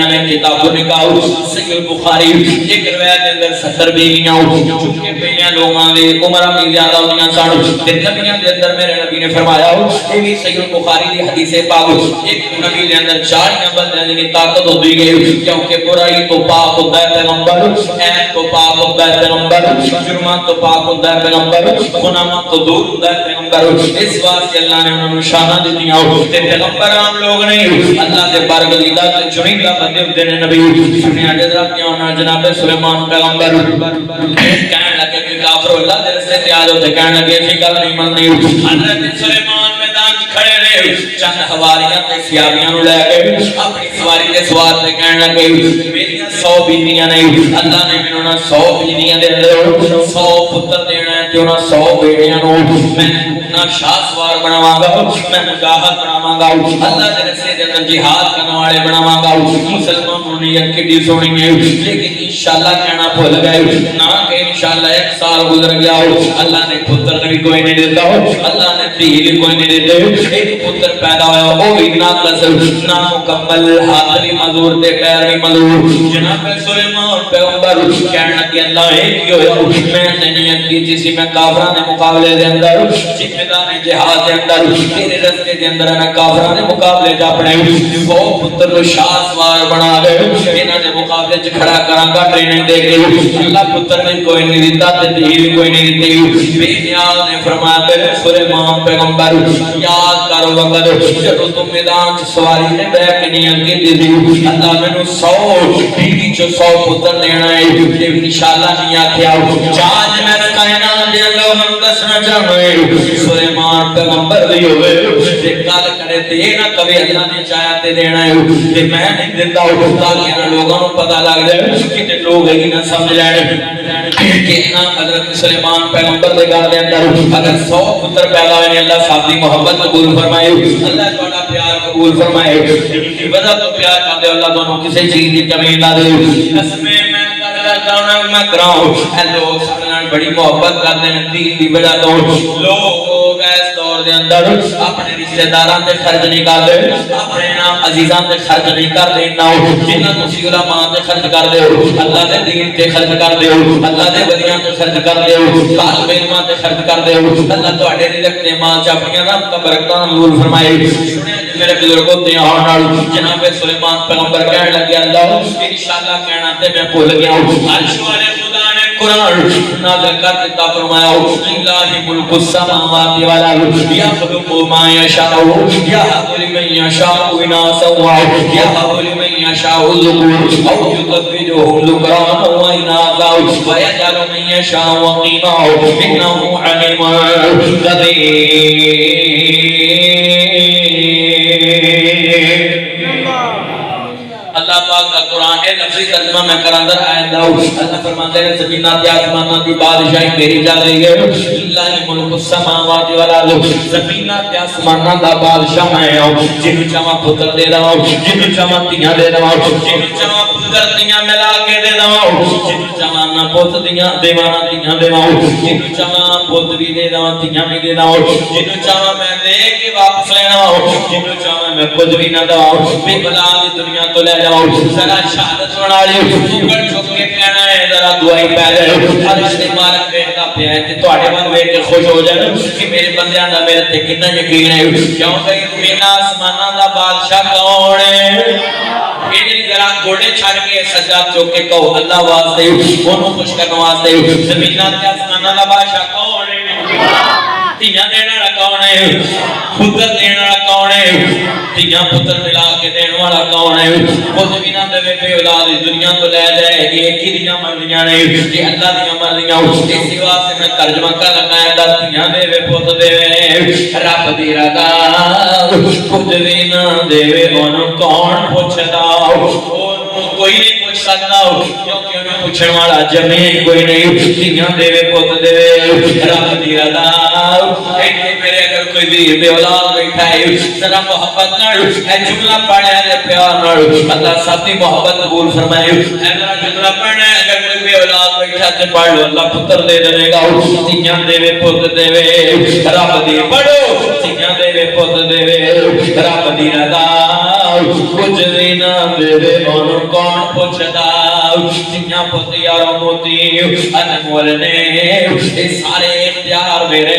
نے کتاب نکاح صحیح بخاری ایک روایت دے اندر 70 بیویاں چونکہ بیویاں لوگاں دے عمر بھی زیادہ ہوندیاں سن تے نبیاں دے اندر میرے نبی نے فرمایا یہ بھی صحیح بخاری دی حدیث پاک ایک نبی دے اندر 40 بندیاں دی طاقت ہوندی گئی کیونکہ برائی تو پاک ہوندا ہے پیغمبر عیب تو پاک ہوندا ہے پیغمبر جرمات تو پاک ہوندا ہے پیغمبر گناہاں تو دور ہوندا ہے پیغمبر اس واسطے اللہ نے انہاں نوں شاناں دتیاں تے پیغمبر عام لوگ نہیں اللہ دے برگزیدہ تے چنیندہ بندے ہوندے نے نبی سنیا حضرت نے جناب سلیمان پیغمبر کہنے لگے کہ کافر اللہ دے راستے تے آ جاؤ تے کہنے لگے ایسی گل نہیں مننی حضرت سلیمان میدان کھڑے رہے چند حواریاں تے سیابیاں نو لے کے اپنی سواری تے سوار تے کہن لگے میریاں 100 بیویاں نے اللہ نے مینوں نہ 100 بیویاں دے اندر 100 پتر دینا ہے تے انہاں 100 بیٹیاں نو میں نہ شاہ سوار بناواں گا میں مجاہد بناواں گا اللہ دے رستے دے اندر جہاد کرنے والے بناواں گا مسلمانوں نے یہ کڈی سونی ہے لیکن انشاءاللہ کہنا بھول گئے نہ کہ انشاءاللہ 1 سال گزر گیا اللہ نے پتر بھی کوئی نہیں دیتا اللہ نے دھی بھی کوئی نہیں دیتے ایک پتر پیدا ہوا وہ بھی ناقص نہ مکمل ہاتھ بھی مزور تے پیر بھی مزور جناب سلیمان پیغمبر کہنے لگے اللہ ایک ہی ہویا میں نے نیت کی جس میں کافراں دے مقابلے دے اندر جس میدان جہاد دے اندر تیرے رستے دے اندر میں کافراں دے مقابلے چ اپنے 100 پتر کو شاہ سوار بنا دے انہاں دے مقابلے چ کھڑا کراں گا ٹریننگ دے کے اللہ پتر نے کوئی نہیں دیتا تے دھی بھی کوئی نہیں دیتی بے نیاز نے فرمایا میرے سلیمان پیغمبر یاد کرو وقت جب تم میدان چ سواری تے بیٹھ کے نیت کی دی اللہ مینوں 100 بیوی چ 100 پتر دینا ہے تے انشاءاللہ نہیں آکھیا جاج میں کائنات دے اللہ ہم دسنا چاہوں سلیمان پیغمبر دی ہوئے تے گل کرے تے نہ کبھی اللہ نے چاہیا تے دینا ہے تے میں نہیں دیتا تاکہ انہاں لوگوں کو پتہ لگ جائے کہ لوگ ہی نہ سمجھ لین کہ نہ حضرت سلیمان پیغمبر دے گھر دے اندر اگر 100 پتر پیدا ہوئے اللہ صاحب دی محبت قبول فرمائے اللہ تہاڈا پیار قبول فرمائے کی وجہ تو پیار کرتے اللہ دونوں کسی چیز کی کمی نہ دے قسمیں میں کرتا ہوں میں کراؤں اے لوگ سارے بڑی محبت کرتے ہیں دین دی وجہ تو لوگ اس دور دے اندر اپنے رشتہ داراں تے خرچ نہیں کرتے اپنے نام عزیزاں تے خرچ نہیں کرتے نہ جنہاں تسی علماء تے خرچ کردے ہو اللہ دے دین تے خرچ کردے ہو اللہ دے ولیاں تے خرچ کردے ہو طالب علماں تے خرچ کردے ہو اللہ تواڈے رزق تے مال چ اپنی رحمت برکتاں نور فرمائے سنیا میرے بزرگوں تے آن نال جناب سلیمان پیغمبر کہنے لگے اللہ انشاءاللہ کہنا تے میں بھول گیا ہوں عرش والے خدا نے قرآن نازل کر دیتا فرمایا للہ ملک السماوات والارض یخلق ما یشاء یہب لمن یشاء اناثا ویہب لمن یشاء الذکور او یزوجہم ذکرانا واناثا ویجعل من یشاء عقیما انہ علیم قدیر اللہ پاک کا قرآن ہے لفظی ترجمہ میں کراندر آیت داؤ اللہ فرماتے ہیں زمینات یا آسمانات کی بادشاہی میری جا رہی ہے اللہ ملک السماوات والارض زمینات یا آسمانات دا بادشاہ میں ہوں جنہوں چاہاں پتر دے رہا ہوں جنہوں چاہاں تیاں دے رہا ہوں جنہوں چاہاں پتر تیاں ملا کے دے رہا ہوں جنہوں چاہاں نہ پت دیاں دیوانا تیاں دے رہا ہوں جنہوں چاہاں پت بھی دے رہا ہوں تیاں بھی دے رہا ہوں جنہوں چاہاں میں دے کے واپس لینا ہوں جنہوں چاہاں میں خود بھی نہ دعا ہوں بے بلا دی دنیا تو لے جاؤ ذرا شہادت بنا لیو اوپر چک کے کہنا ہے ذرا دعائی پہ جائے عرش تے مالک بیٹھتا پیا ہے تے تواڈے ول ویکھ کے خوش ہو جائے کہ میرے بندیاں دا میرے تے کتنا یقین ہے کیوں کہ زمین آسماناں دا بادشاہ کون ہے یہ ذرا گوڑے چھڑ کے سجدہ چک کے کہو اللہ واسطے اونوں خوش کرنے واسطے زمین آسماناں دا بادشاہ کون ہے تیاں دینے والا کون ہے پتر دینے والا کون ہے تیاں پتر ملا کے دینے والا کون ہے خود بھی نہ دے بے اولاد دنیا تو لے جائے یہ کی دیاں مرضیاں نے یہ اللہ دیاں مرضیاں اس واسطے میں ترجمہ کر لگا ہے تیاں دے وے پت دے رب دی رضا خود بھی نہ دے اونوں کون پوچھدا کوئی نہیں پوچھ سکتا کیونکہ انہیں پوچھنے والا جمعی کوئی نہیں تیاں دے وے پت دے رب دی رضا ایتھے میرے اگر کوئی ویر بے اولاد بیٹھا ہے ذرا محبت نال اے جملہ پڑھیا تے پیار نال اللہ سب دی محبت قبول فرمائے اے ذرا جملہ پڑھنا ہے اگر کوئی بے اولاد بیٹھا تے پڑھ لو اللہ پتر دے دے گا تیاں دے وے پت دے رب دی پڑھو تیاں دے وے پت دے رب دی رضا کچھ بھی نہ دے اونوں کون پوچھدا تیاں پت یارو موتی انمول نے اے سارے اختیار میرے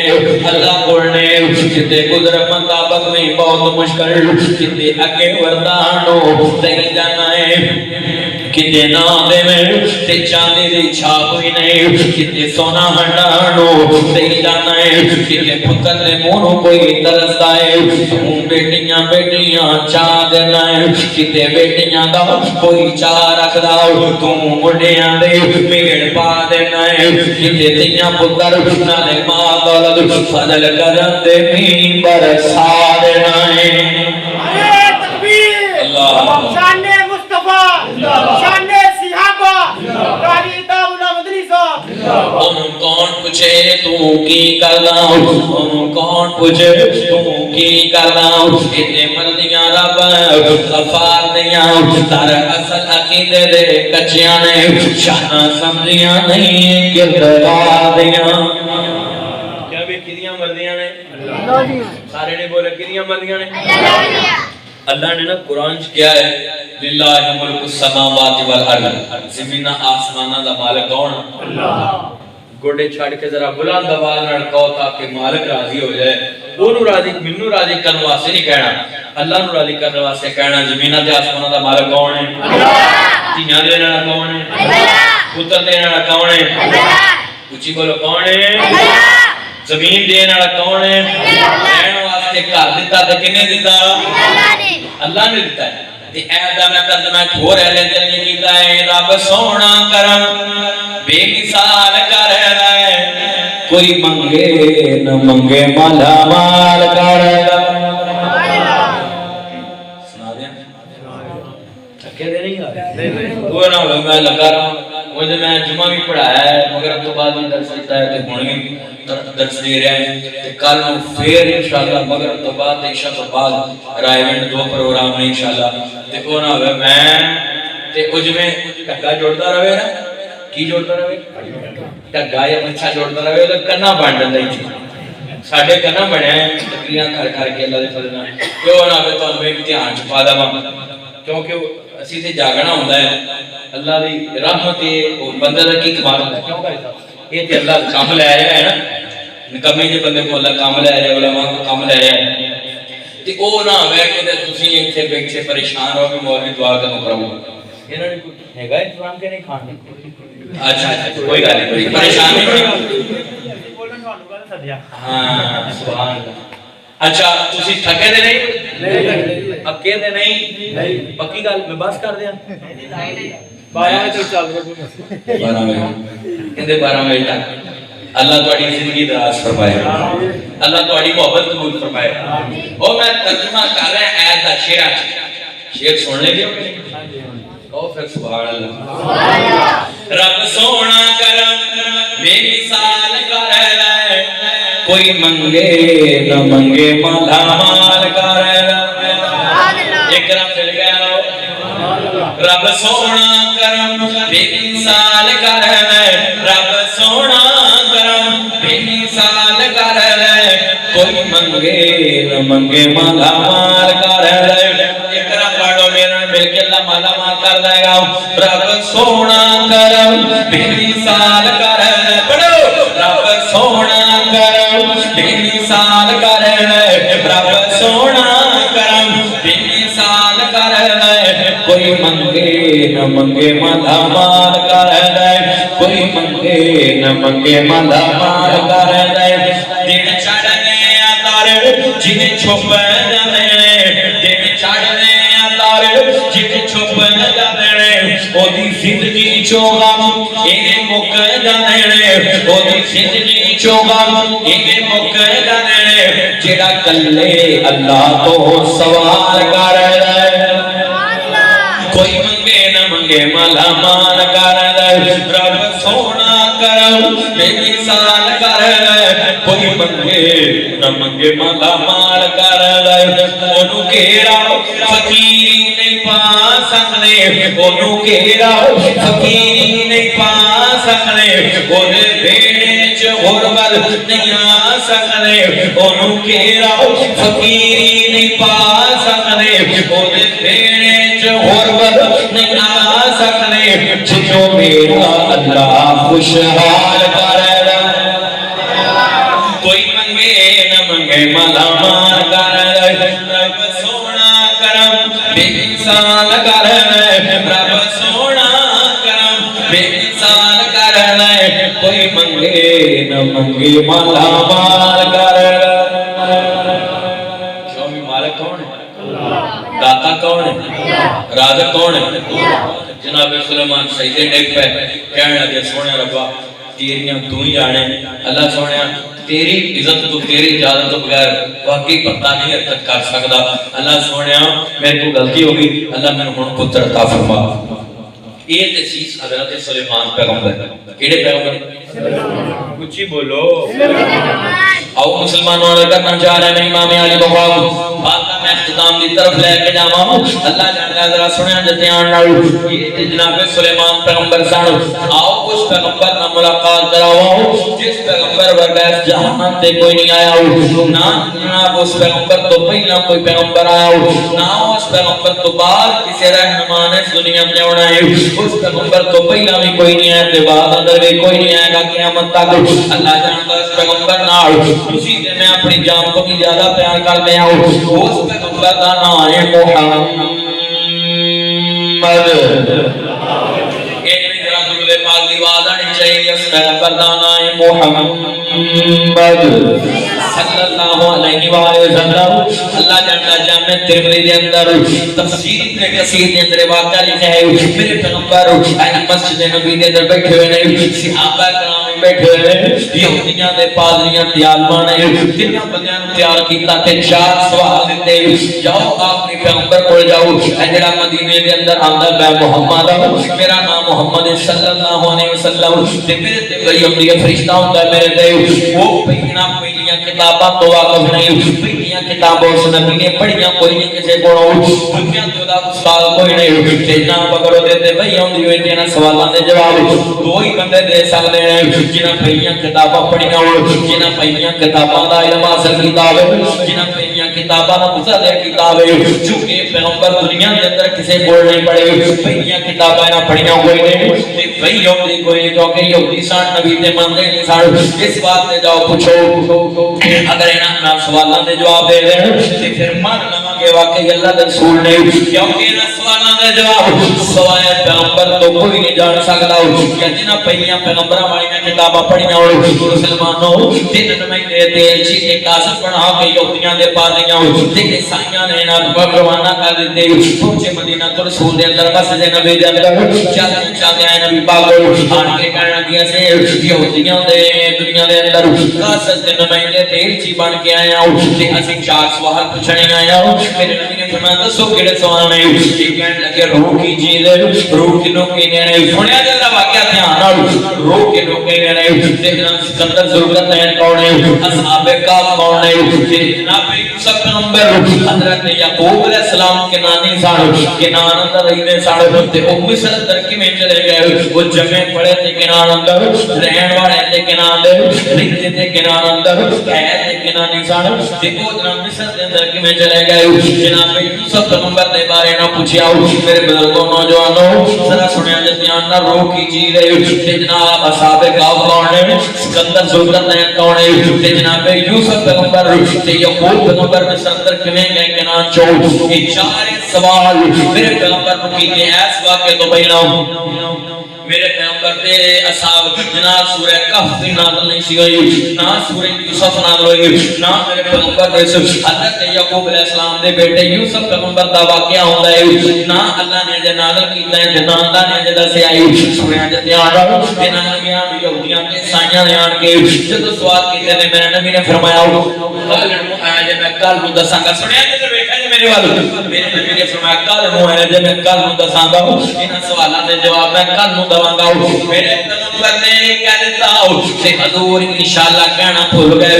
اللہ بولنے کتے گزر مطابق نہیں بہت مشکل کتے اگے وردانو دہی جانا ہے کتے نام دے میں تے چاندی دی چھاپ ہی نہیں کتے سونا ہنڈانو دہی جانا ہے کتے پتر دے مونو کوئی ترستا ہے تم بیٹیاں بیٹیاں چاہ دینا ہے کتے بیٹیاں دا کوئی چاہ رکھ داؤ تم مڈیاں دے میڑ پا دینا ہے کتے تیاں پتر نالے ماں دولت فضل کرن دے مین برسا دے دینا ہے اللہ شان مصطفیٰ شان صحابہ قاری داؤلہ مدنی صاحب انہوں کون پوچھے تو کی کرنا انہوں کون پوچھے تو کی کرنا اتنے مردیاں رب غفار دیاں تر اصل عقیدے دے کچیاں نے شانہ سمجھیاں نہیں کردار دیاں کیا بھی کدیاں مردیاں نے سارے نے بولے کدیاں مردیاں نے اللہ نے نا قرآن کیا ہے للہ ملک السماوات والارض زمینہ آسمانہ دا مالک کون اللہ گوڑے چھاڑ کے ذرا بلند آواز نال کہو تاکہ مالک راضی ہو جائے اونوں راضی منوں راضی کرن واسطے نہیں کہنا اللہ نوں راضی کرن واسطے کہنا زمینہ تے آسمانہ دا مالک کون ہے اللہ دنیا دینے والا کون ہے اللہ پتر دینے والا کون ہے اللہ اونچی بولو کون ہے اللہ زمین دینے والا کون ہے رہن واسطے گھر دیتا تے کنے دیتا اللہ نے دیتا ہے تے اے دا میں ترجمہ کھور ہے لے دل کیتا ہے رب سونا کرم بے مثال کر ہے کوئی منگے نہ منگے مالا مال کر سنا دیں تھکے دے نہیں آ وہ نہ ہو میں لگا رہا ہوں مجھے میں جمعہ بھی پڑھایا ہے مگر اب تو بعد بھی درس دیتا ہے کہ ہوں بھی درس دے رہے ہیں کل پھر انشاءاللہ مگر اب تو بعد عشاء تو بعد رائیونٹ 2 پروگرام میں انشاءاللہ تے وہ نہ ہوئے میں تے اج میں ٹکا جوڑتا رہے نا کی جوڑتا رہے ٹکا یا مچھا جوڑتا رہے تو کنا بانڈ دے تھی ساڈے کنا بنے ہیں تقریاں کر کر کے اللہ دے فضل نال تے وہ نہ ہوئے تو ہمیں امتحان چھپا دا کیونکہ اسی تے جاگنا ہوندا ہے اللہ دی رحمت ہے بندے دا کی کمال ہے کیوں کہ یہ تے اللہ کام لے آیا ہے نا نکمے جے بندے کو اللہ کام لے آیا ہے علماء کو کام لے آیا ہے تے او نہ ہوئے کہ تسی ایتھے بیٹھے پریشان ہو کہ مولوی دعا کرو کرو انہاں نے کوئی ہے گا انتظام کے نہیں کھانے اچھا اچھا کوئی گل نہیں پریشان نہیں بولن تھانوں گل سدیا ہاں سبحان اللہ اچھا تسی تھکے دے نہیں اکے دے نہیں پکی گل میں بس کر دیاں 12 بجے چل رہا 12 بجے کہندے 12 بجے تک اللہ تہاڈی زندگی دراز فرمائے اللہ تہاڈی محبت قبول فرمائے او میں ترجمہ کر رہا ہوں ایت دا شعر سن لے گے او پھر سبحان اللہ رب سونا کرم بے مثال کر ہے کوئی منگے نہ منگے مالا مال کر ایک طرف پھر گیا رب سونا کرم بے مثال کر ہے رب سونا کرم بے مثال کر ہے کوئی منگے نہ منگے مالا مال کر ایک طرف پڑھو میرا مل کے اللہ مالا مال کر دے گا رب سونا کرم بے مثال کر پڑھو رب سونا کرم بے مثال کر رب سونا کرم بے مثال کر کوئی منگے نہ منگے مالا مال کر کوئی منگے نہ منگے مالا مال کر دن چڑھنے تارے جن چھپ جانے دن چڑھنے تارے جن چھپ جانے او دی زندگی چو غم اے مک جانے او دی زندگی چو غم اے مک جانے جڑا کلے اللہ تو سوال کر کوئی منگے نہ منگے مالا مال کر رب سونا کرم بے مثال کر کوئی منگے نہ منگے مالا مال کر اونوں کیڑا فقیری نہیں پا سکنے اونوں کیڑا فقیری نہیں پا سکنے اودے بیڑے چ غربت نہیں آ سکنے اونوں کیڑا فقیری نہیں پا سکنے اودے بیڑے چ غربت نہیں آ سکنے جتوں میرا اللہ خوشحال کر کوئی منگے نہ منگے مالا مال کر رب سونا کرم بے مثال کر رب سونا کرم بے مثال کر کوئی منگے نہ منگے مالا مال کر کیوں بھی مالک کون ہے داتا کون ہے رازق کون ہے جناب سلیمان سجدے ڈگ پہ کہنے لگے سونے ربا تیریاں تو ہی جانے اللہ سونے تیری عزت تو تیری اجازت تو بغیر واقعی پتہ نہیں حرکت کر سکتا اللہ سونیا میرے کو غلطی ہو گئی اللہ میں ہن پتر عطا فرما یہ تے سیس حضرت سلیمان پیغمبر کیڑے پیغمبر اچھی بولو او مسلمانوں نے کرنا چاہ رہے ہیں امام علی بغاو باتہ میں اختتام دی طرف لے کے جاواں اللہ جانتا ہے ذرا سنیا دھیان نال یہ جناب سلیمان پیغمبر سن آؤ اس پیغمبر نہ ملاقات کراواں جس پیغمبر ورگا اس جہان تے کوئی نہیں آیا نہ جناب اس پیغمبر تو پہلا کوئی پیغمبر آیا نہ اس پیغمبر تو بعد کسی رہنما نے اس دنیا میں آنا ہے اس پیغمبر تو پہلا بھی کوئی نہیں آیا تے بعد اندر بھی کوئی نہیں آئے گا قیامت تک اللہ جانتا ہے اس پیغمبر نال اسی سے میں اپنی جان کو بھی زیادہ پیار کر میں آؤں اس پیغمبر کا نام ہے محمد ایک نہیں ذرا درود پاک دی آواز آنی چاہیے اس پیغمبر کا نام ہے محمد صلی اللہ علیہ وآلہ وسلم اللہ جانتا جامع ترمذی کے اندر تفسیر ابن کثیر کے اندر واقعہ لکھا ہے میرے پیغمبر مسجد نبی کے اندر بیٹھے ہوئے ہیں صحابہ کرام بیٹھے ہوئے یہودیاں دے پادریاں تیالماں نے تینوں بندیاں نوں تیار کیتا تے 4 سوال دتے جاؤ اپنے پیغمبر کول جاؤ اے جڑا مدینے دے اندر آندا میں محمد میرا نام محمد صلی اللہ علیہ وسلم تے میرے تے بڑی امری فرشتہ ہوندا میرے تے وہ پہلیاں کتاباں تو واقف نہیں پہلیاں کتابوں اس نبی نے پڑھیاں کوئی نہیں کسے کولوں دنیا تے دا استاد کوئی نہیں تے نہ پکڑو دے تے بھئی ہوندی ہوئی تے انہاں سوالاں دے جواب دو ہی بندے دے سکدے ہیں جنہاں پہلیاں کتاباں پڑھیاں ہون جنہاں پہلیاں کتاباں دا علم حاصل کیتا ہوے جنہاں پہلیاں کتاباں دا مطالعہ کیتا ہوے چونکہ پیغمبر دنیا دے اندر کسے کول نہیں پڑھے پہلیاں کتاباں نہ پڑھیاں کوئی نہیں تے بھئی ہوندی کوئی کیونکہ یہودی سان نبی تے مانتے نہیں سان اس بات تے جاؤ پوچھو اگر انہاں سوالاں دے جواب دے دین تے پھر مان لواں کہ واقعی اللہ دے رسول نے کیونکہ انہاں سوالاں دے جواب سوائے پیغمبر تو کوئی نہیں جان سکدا کہ جنہاں پہلیاں پیغمبراں والی کتاباں پڑھیاں اور مسلمانوں تین نمائندے تے جی کے قاصد بنا کے یہودیاں دے پادریاں تے عیسائیاں نے انہاں کو روانہ کر دتے پہنچے مدینہ تو رسول دے اندر مسجد نبی دے اندر چاہتے ہیں نبی پاک آن کے کہنا دیا سے یہودیاں دے دنیا دے اندر قاصد دے نمائندے تے جی بن کے آیا تے اسی 4 سوال پوچھنے آیا میرے نبی نے فرمایا دسو کیڑے سوال نے یہ کہنے لگے روح کی چیز روح کنوں کی نے سنیا جڑا واقعہ دھیان نال روح کے لوگ نے دیکھنا سکندر ذوالقرنین کون ہے اصحاب کہف کون ہے جناب یوسف پیغمبر حضرت یعقوب علیہ السلام کے نانی سان کنان اندر رہنے سان تے او مصر اندر کیویں چلے گئے وہ جمع پڑے تے کنان اندر رہن والے تے کنان دے رہتے تے کنان اندر ہے تے کنانی سان تے او جناب مصر دے اندر کیویں چلے گئے جناب یوسف پیغمبر دے بارے نہ پوچھیا میرے بزرگوں نوجوانوں ذرا سنیا جے دھیان نال روح کی چیز ہے جناب اصحاب کہف کون ہے سکندر ذوالقرنین کون ہے تے جناب یوسف پیغمبر تے یعقوب پیغمبر مصر اندر کیویں گئے کنان چوں یہ 4 سوال میرے پیغمبر کو کیتے اس واقعے تو پہلا میرے پیغمبر دے اصحاب جناب سورہ کہف دی نازل نہیں سی ہوئی نہ سورہ یوسف نازل ہوئی نہ میرے پیغمبر دے حضرت یعقوب علیہ السلام دے بیٹے یوسف پیغمبر دا واقعہ ہوندا ہے نہ اللہ نے جے نازل کیتا ہے نہ اللہ نے جے دسیا ہے سورہ دے تیار تے نہ نبیاں یہودیاں تے عیسائیاں نے آن کے جدوں سوال کیتے نے میرے نبی نے فرمایا کل نوں آیا جے میں کل نوں دساں گا سنیا جے بیٹھا جے میرے وال میرے نبی نے فرمایا کل نوں آیا جے میں کل نوں دساں گا انہاں سوالاں دے جواب میں کل نوں دواں گا میرے پیغمبر نے کہہ دیتا کہ حضور انشاءاللہ کہنا بھول گئے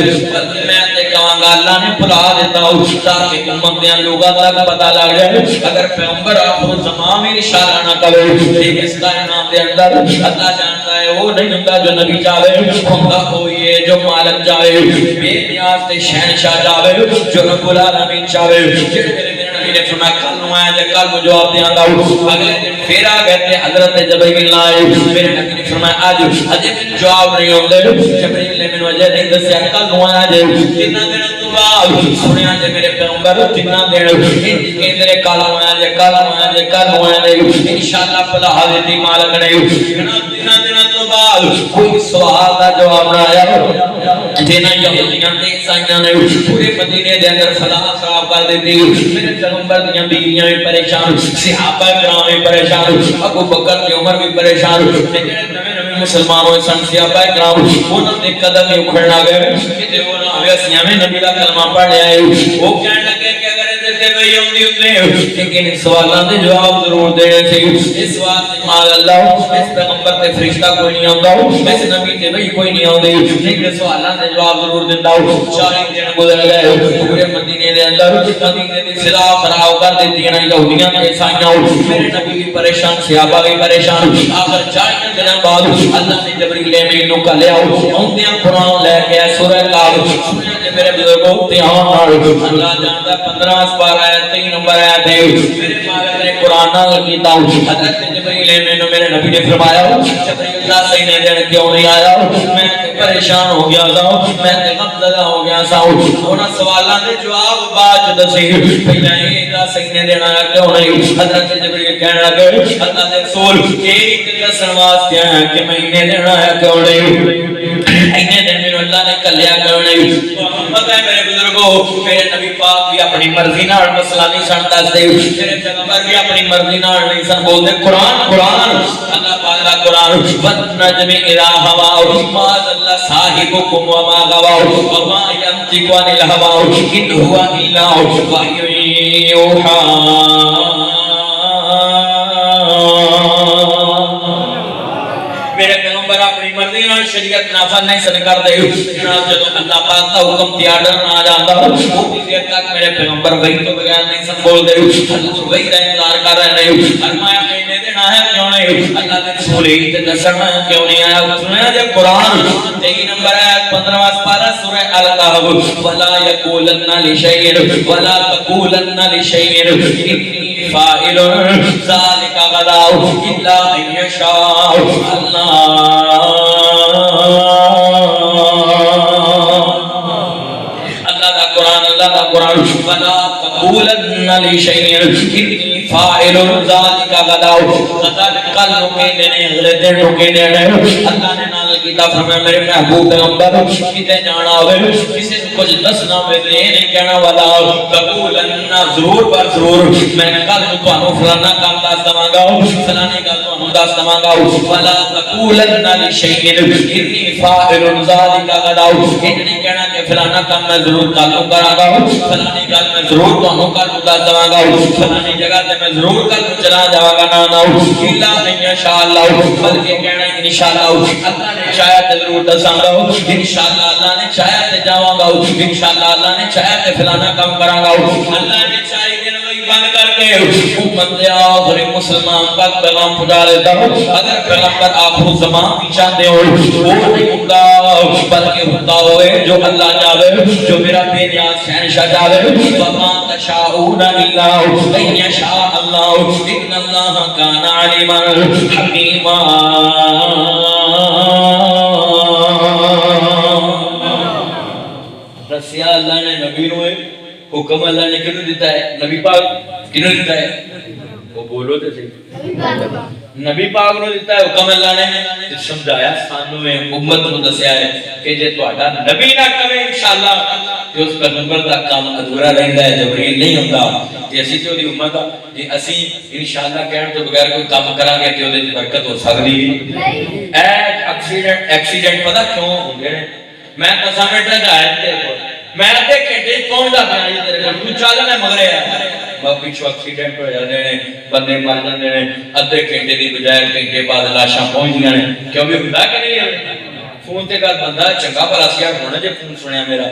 میں تے کہاں گا اللہ نے بھلا دیتا تاکہ امت دے لوگاں تک پتہ لگ جائے اگر پیغمبر آخر زمان میں اشارہ نہ کرے تے اس کائنات دے اندر اللہ جانتا ہے وہ نہیں ہوندا جو نبی چاہے ہوندا کوئی ہے جو مالک چاہے بے نیاز تے شہنشاہ چاہے جو رب العالمین چاہے نبی نے فرمایا کل نوں آیا جے کل کو جواب دیاں گا اگلے دن پھر آ گئے تے حضرت جبرائیل آئے میرے نبی نے فرمایا آج اجے جواب نہیں ہوندے جبرائیل نے مینوں اجے نہیں دسیا کل نوں آیا جے تین دن تو بعد سنیا جے میرے پیغمبر تین دن کہ میرے کل نوں آیا جے کل نوں آیا جے کل نوں آیا جے انشاءاللہ فلا حاضر مالک نے جناب تین دن تو بعد کوئی سوال دا جواب نہ آیا جنہ یہودیاں تے عیسائیاں نے پورے مدینے دے اندر فضا خراب کر دیتی میرے پیغمبر دیاں بیویاں بھی پریشان صحابہ کرام بھی پریشان ابو بکر کی عمر بھی پریشان لیکن نویں مسلمانوں سن صحابہ کرام انہاں دے قدم ہی اکھڑنا گئے کہ وہ نہ ہویا سی میں نبی دا کلمہ پڑھ لیا ہے وہ کہنے لگے کہ اگر تے وہی ہوندی ہوندے لیکن سوالاں دے جواب ضرور دینے سی اس سوال تے مال اللہ اس پیغمبر تے فرشتہ کوئی نہیں ہوندا اس نبی تے وہی کوئی نہیں ہوندی لیکن سوالاں دے جواب ضرور دیندا 40 دن گزر گئے پورے مدینے دے اندر مدینے دی فضا خراب کر دتی ہیں یہودیاں تے عیسائیاں میرے نبی بھی پریشان صحابہ بھی پریشان آخر 40 دن بعد اللہ نے جبریل امین نو کلیا اوندیاں قرآن لے کے سورہ کاف سنیا تے میرے بزرگوں دھیان نال اللہ جاندا 15 سپارہ ہے 3 نمبر ہے میرے مالک نے قرآن نال کیتا حضرت جبریل امین نو میرے نبی نے فرمایا جبریل اللہ سینے دن کیوں نہیں آیا میں پریشان ہو گیا تھا میں غم زدہ ہو گیا تھا انہاں سوالاں دے جواب بعد دسی پہلا یہ دا سینے دن آیا کیوں نہیں حضرت جبریل کہنے لگے اللہ دے رسول ایک دسن واسطے آیا کہ میں انہیں دن آیا کیوں نہیں انہیں دن میں اللہ نے کلیا کیوں نہیں پتہ ہے میرے بزرگوں میرے نبی پاک بھی اپنی مرضی نال مسئلہ نہیں سن دسدے میرے پیغمبر بھی اپنی مرضی نال نہیں سن بولدے قرآن اللہ پاک دا قرآن والنجم اذا ہوا ما ضل صاحبكم وما غوا وما ينطق عن الهوى ان هو الا وحي يوحى میرے پیغمبر اپنی مرضی نال شریعت نافذ نہیں سن کر دے جناب جب اللہ پاک کا حکم تے آرڈر نہ جاندا وہ دیر تک میرے پیغمبر وہی تو بغیر نہیں سن بول دے حضرت وہی دا انتظار کر رہے ہیں فرمایا کہنے دینا ہے کیوں نہیں اللہ کے رسول ہی تے دسنا کیوں نہیں آیا سنیا جب قرآن 23 نمبر ہے 15واں سپارہ سورہ الکہف ولا یقولن لشیء ولا تقولن لشیء فاعل ذلك غدا الا ان يشاء اللہ دا قرآن ولا تقولن لشیء انی فاعل ذلك غدا غدا کل کے دن اگلے دن کے دن اللہ نے نال کیتا فرمایا میرے محبوب پیغمبر کتے جانا ہوے کسی کو کچھ دسنا میں نہیں کہنا والا قبولن ضرور پر ضرور میں کل تانوں فلانا کام دس دواں گا فلانے کا تانوں دس دواں گا ولا تقولن لشیء انی فاعل ذلك غدا نہیں کہنا کہ فلانا کام میں ضرور کل کراں گا فلانی گل میں ضرور تانوں کل دس دواں گا فلانی جگہ تے میں ضرور کل چلا جاواں گا نا الا ان شاء اللہ بلکہ کہنا انشاءاللہ اللہ نے چاہیا تے ضرور دساں گا انشاءاللہ اللہ نے چاہیا تے جاواں گا انشاءاللہ اللہ نے چاہیا تے فلانا کام کراں گا اللہ نے چاہی دن وہی بند کر کے امت دے آخری مسلمان تک پیغام پہنچا دیتا اگر پیغمبر آخر زمان بھی چاہتے ہو وہ نہیں ہوتا بلکہ ہوتا ہوئے جو اللہ جاوے جو میرا بے نیاز شہنشاہ جاوے وَمَا تَشَاءُونَ إِلَّا أَن يَشَاءَ اللَّهُ إِنَّ اللَّهَ كَانَ عَلِيمًا حَكِيمًا رسیہ اللہ نے نبی نوے حکم اللہ نے کنوں دیتا ہے نبی پاک کنوں دیتا ہے وہ بولو تے صحیح نبی پاک نو دیتا ہے حکم اللہ نے سمجھایا سانو میں امت نو دسیا ہے کہ جے تہاڈا نبی نہ کرے انشاءاللہ تے اس پیغمبر دا کام ادھورا رہندا ہے جبریل نہیں ہوندا تے اسی تے دی امت جے اسی انشاءاللہ کہن تو بغیر کوئی کام کراں گے تے اودے وچ برکت ہو سکدی نہیں ایکسیڈنٹ پتہ کیوں ہوندے نے میں 10 منٹ لگایا تے میں تے گھنٹے پہنچدا پیا جی تیرے کول تو چل میں مگرے آ پچھو ایکسیڈنٹ ہو جاندے نے بندے مر جاندے نے ادھے گھنٹے دی بجائے گھنٹے بعد لاشاں پہنچدیاں نے کیوں بھی ہوندا کہ نہیں فون تے گل بندہ چنگا بھلا سی ہونا جے فون سنیا میرا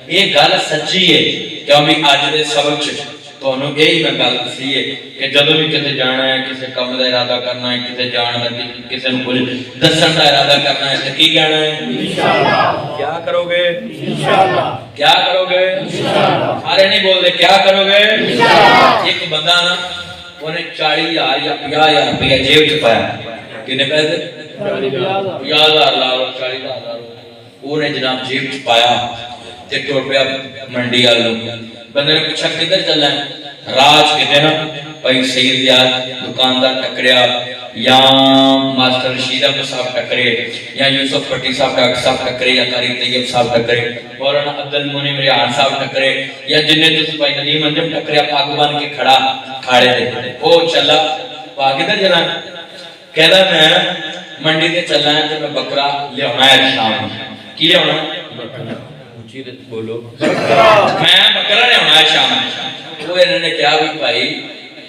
یہ گل سچی ہے کیوں بھی اج دے سبق چ تانوں یہی میں گل دسی ہے کہ جدوں بھی کتے جانا ہے کسے کم دا ارادہ کرنا ہے کتے جان دا کسے نوں کچھ دسن دا ارادہ کرنا ہے تے کی کہنا ہے انشاءاللہ کیا کرو گے انشاءاللہ کیا کرو گے انشاءاللہ سارے نہیں بول دے کیا کرو گے انشاءاللہ ایک بندہ نا اونے 40,000 یا 50,000 روپیہ جیب وچ پایا کنے پیسے 50,000 لا لو 40,000 اونے جناب جیب وچ پایا تے ٹر پیا منڈی والوں بندے نے پوچھا کدھر چلنا ہے راج کہتے نا بھائی سید یار دکاندار ٹکریا یا ماسٹر رشید احمد صاحب ٹکرے یا یوسف پٹی صاحب ٹکرے یا قاری طیب صاحب ٹکرے مولانا عبد المنعم ریحان صاحب ٹکرے یا جنید یوسف بھائی ندیم انجم ٹکریا پاک بن کے کھڑا کھاڑے دے وہ چلا پاک کدھر چلا کہندا میں منڈی تے چلنا ہے تے میں بکرا لیاونا ہے شام کی لیاونا اونچی تے بولو میں بکرا لیاونا ہے شام وہ انہوں نے کہا بھی بھائی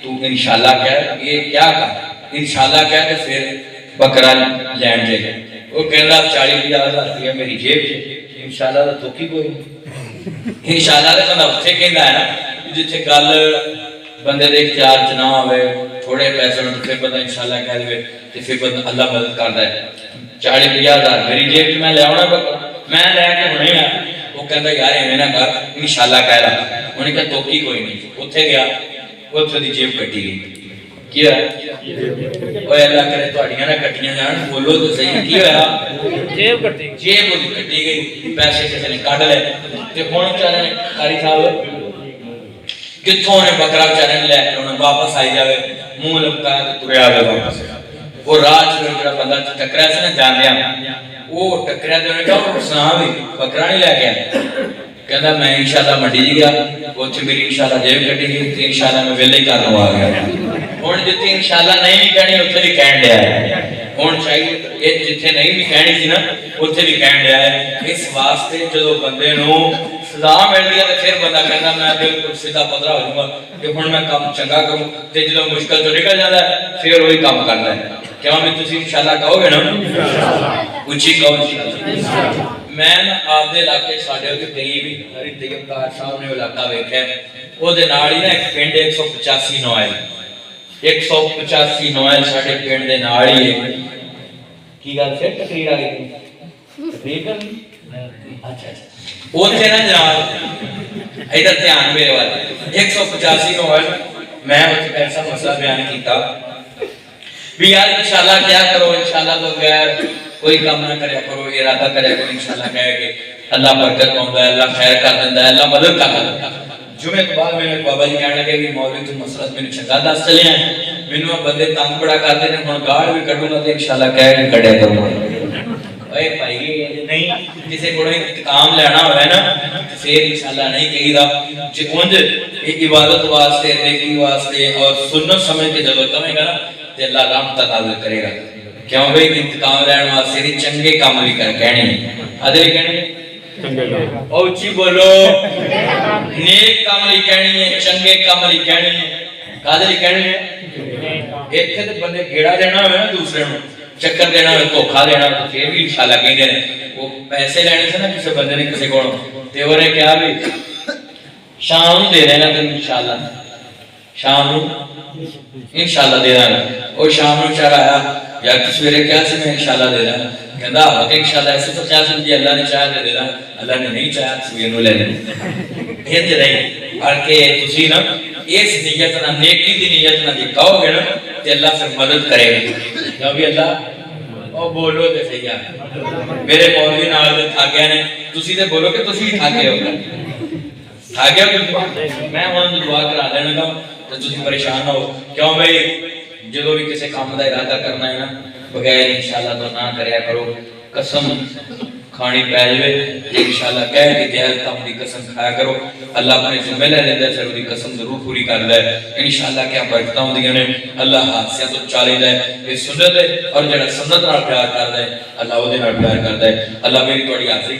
تو انشاءاللہ کہہ یہ کیا کہا انشاءاللہ کہہ تے پھر بکرا لین جائے وہ کہندا 40,000 روپیہ میری جیب چ انشاءاللہ تو کی کوئی انشاءاللہ تے بندہ اوتھے کہندا ہے نا جتھے گل بندے دے اختیار چ نہ ہوئے تھوڑے پیسے ہون تے بندہ انشاءاللہ کہہ دے تے پھر بندہ اللہ مدد کردا ہے 40,000 میری جیب چ میں لے آونا بکرا میں لے کے ہنے آ وہ کہندا یار ایویں نہ کر انشاءاللہ کہہ رہا انہوں نے کہا تو کی کوئی نہیں اوتھے گیا اوتھے دی جیب کٹی گئی کیا اوے اللہ کرے تہاڈیاں نہ کٹیاں جان بولو تو صحیح کی ہویا جیب وہ کٹی گئی پیسے کسے نے کڈ لے تے ہن چارے قاری صاحب کتھوں نے بکرا چارے لے کے انہاں واپس آئی جاوے منہ لمکا کے تریا آوے واپس وہ راج جڑا بندہ ٹکرا سی نا جاندیاں وہ ٹکرا تے انہاں کہا سنا بھی بکرا نہیں لے کے آیا کہندا میں انشاءاللہ منڈی گیا اوتھے میری انشاءاللہ جیب کٹی گئی تے انشاءاللہ میں ویلے ہی کرنوں آ گیا ہن جتھے انشاءاللہ نہیں بھی کہنی اوتھے بھی کہن دیا ہے ہن چاہیے یہ جتھے نہیں بھی کہنی سی نا اوتھے بھی کہن دیا ہے اس واسطے جدوں بندے نو سزا ملدی ہے تے پھر بندہ کہندا میں بالکل سیدھا پدرا ہو جاؤں گا کہ ہن میں کام چنگا کروں تے جدوں مشکل تو نکل جاندا ہے پھر وہی کام کردا ہے کیوں بھی تسی انشاءاللہ کہو گے نا اونچی کہو انشاءاللہ میں آپ دے علاقے ساڈے تے قریب ہی ہری طیب طاہر صاحب نے علاقہ ویکھیا او دے نال ہی نا ایک پنڈ 185 نوائل 185 نوائل ساڈے پنڈ دے نال ہی ہے کی گل پھر تقریر آ گئی تقریر کرنی اچھا اوتھے نا جناب ادھر دھیان میرے والے 185 نوائل میں اوتھے ایسا مسئلہ بیان کیتا بھی یار انشاءاللہ کیا کرو انشاءاللہ تو بغیر کوئی کام نہ کریا کرو ارادہ کریا کرو انشاءاللہ کہے کہ اللہ برکت پاؤندا ہے اللہ خیر کر دیندا ہے اللہ مدد کر دیندا ہے جمعے کے بعد میں بابا جی کہنے لگے بھی مولوی تو مسئلہ میں چنگا دس چلے ہیں مینوں بندے تنگ بڑا کرتے ہیں ہن گاڑ بھی کڈوں گا تے انشاءاللہ کہے کہ کڈیا کروں اے بھائی نہیں کسے کوئی انتقام لینا ہوے نا تے پھر انشاءاللہ نہیں کہیدا جے اونج عبادت واسطے نیکی واسطے اور سنت سمجھ کے جب کرے گا نا تے اللہ رحمت نازل کرے گا کیوں بھئی انتقام لینا واسطے نہیں چنگے کام بھی کر کہنے ادھر کہنے چنگے کام اوچی بولو نیک کام لی کہنی ہے چنگے کام لی کہنی ہے کادے لی کہنی ہے ایتھے تے بندے گیڑا دینا ہوے نا دوسرے نوں چکر دینا ہوے دھوکا دینا تو پھر بھی انشاءاللہ کہندے نے وہ پیسے لینے سے نا کسی بندے نے کسی کول تے اونے کہا بھی شام دے دینا تے انشاءاللہ شام نوں انشاءاللہ دے داں او شام نوں چڑھ آیا یا کس ویلے کیا سی میں انشاءاللہ دے داں کہندا کہ انشاءاللہ ایسے تو کیا سمجھی اللہ نے چاہا تے دے داں اللہ نے نہیں چاہا تو یہ نو لے لیں ہند نہیں اور کہ تسی نا اس نیت نہ نیکی دی نیت نہ جے کہو گے نا تے اللہ پھر مدد کرے گا کیوں بھی اللہ او بولو تے صحیح ہے میرے مولوی نال تے تھاکے نے تسی تے بولو کہ تسی تھاکے ہو تھاکے ہو میں ہن دعا کرا دینا گا تے تسی پریشان نہ ہو کیوں بھئی جدوں بھی کسی کام دا ارادہ کرنا ہے نا بغیر انشاءاللہ تو نہ کریا کرو قسم کھانی پہ جائے انشاءاللہ کہہ کہ جہل کام دی قسم کھایا کرو اللہ اپنے ذمہ لے لیندے پھر دی قسم ضرور پوری کر دے انشاءاللہ کیا برکتاں ہوندیاں نے اللہ حادثے تو چالے دے یہ سنت ہے اور جڑا سنت نال پیار کردا ہے اللہ اودے نال پیار کردا ہے اللہ میری تہاڈی حاضری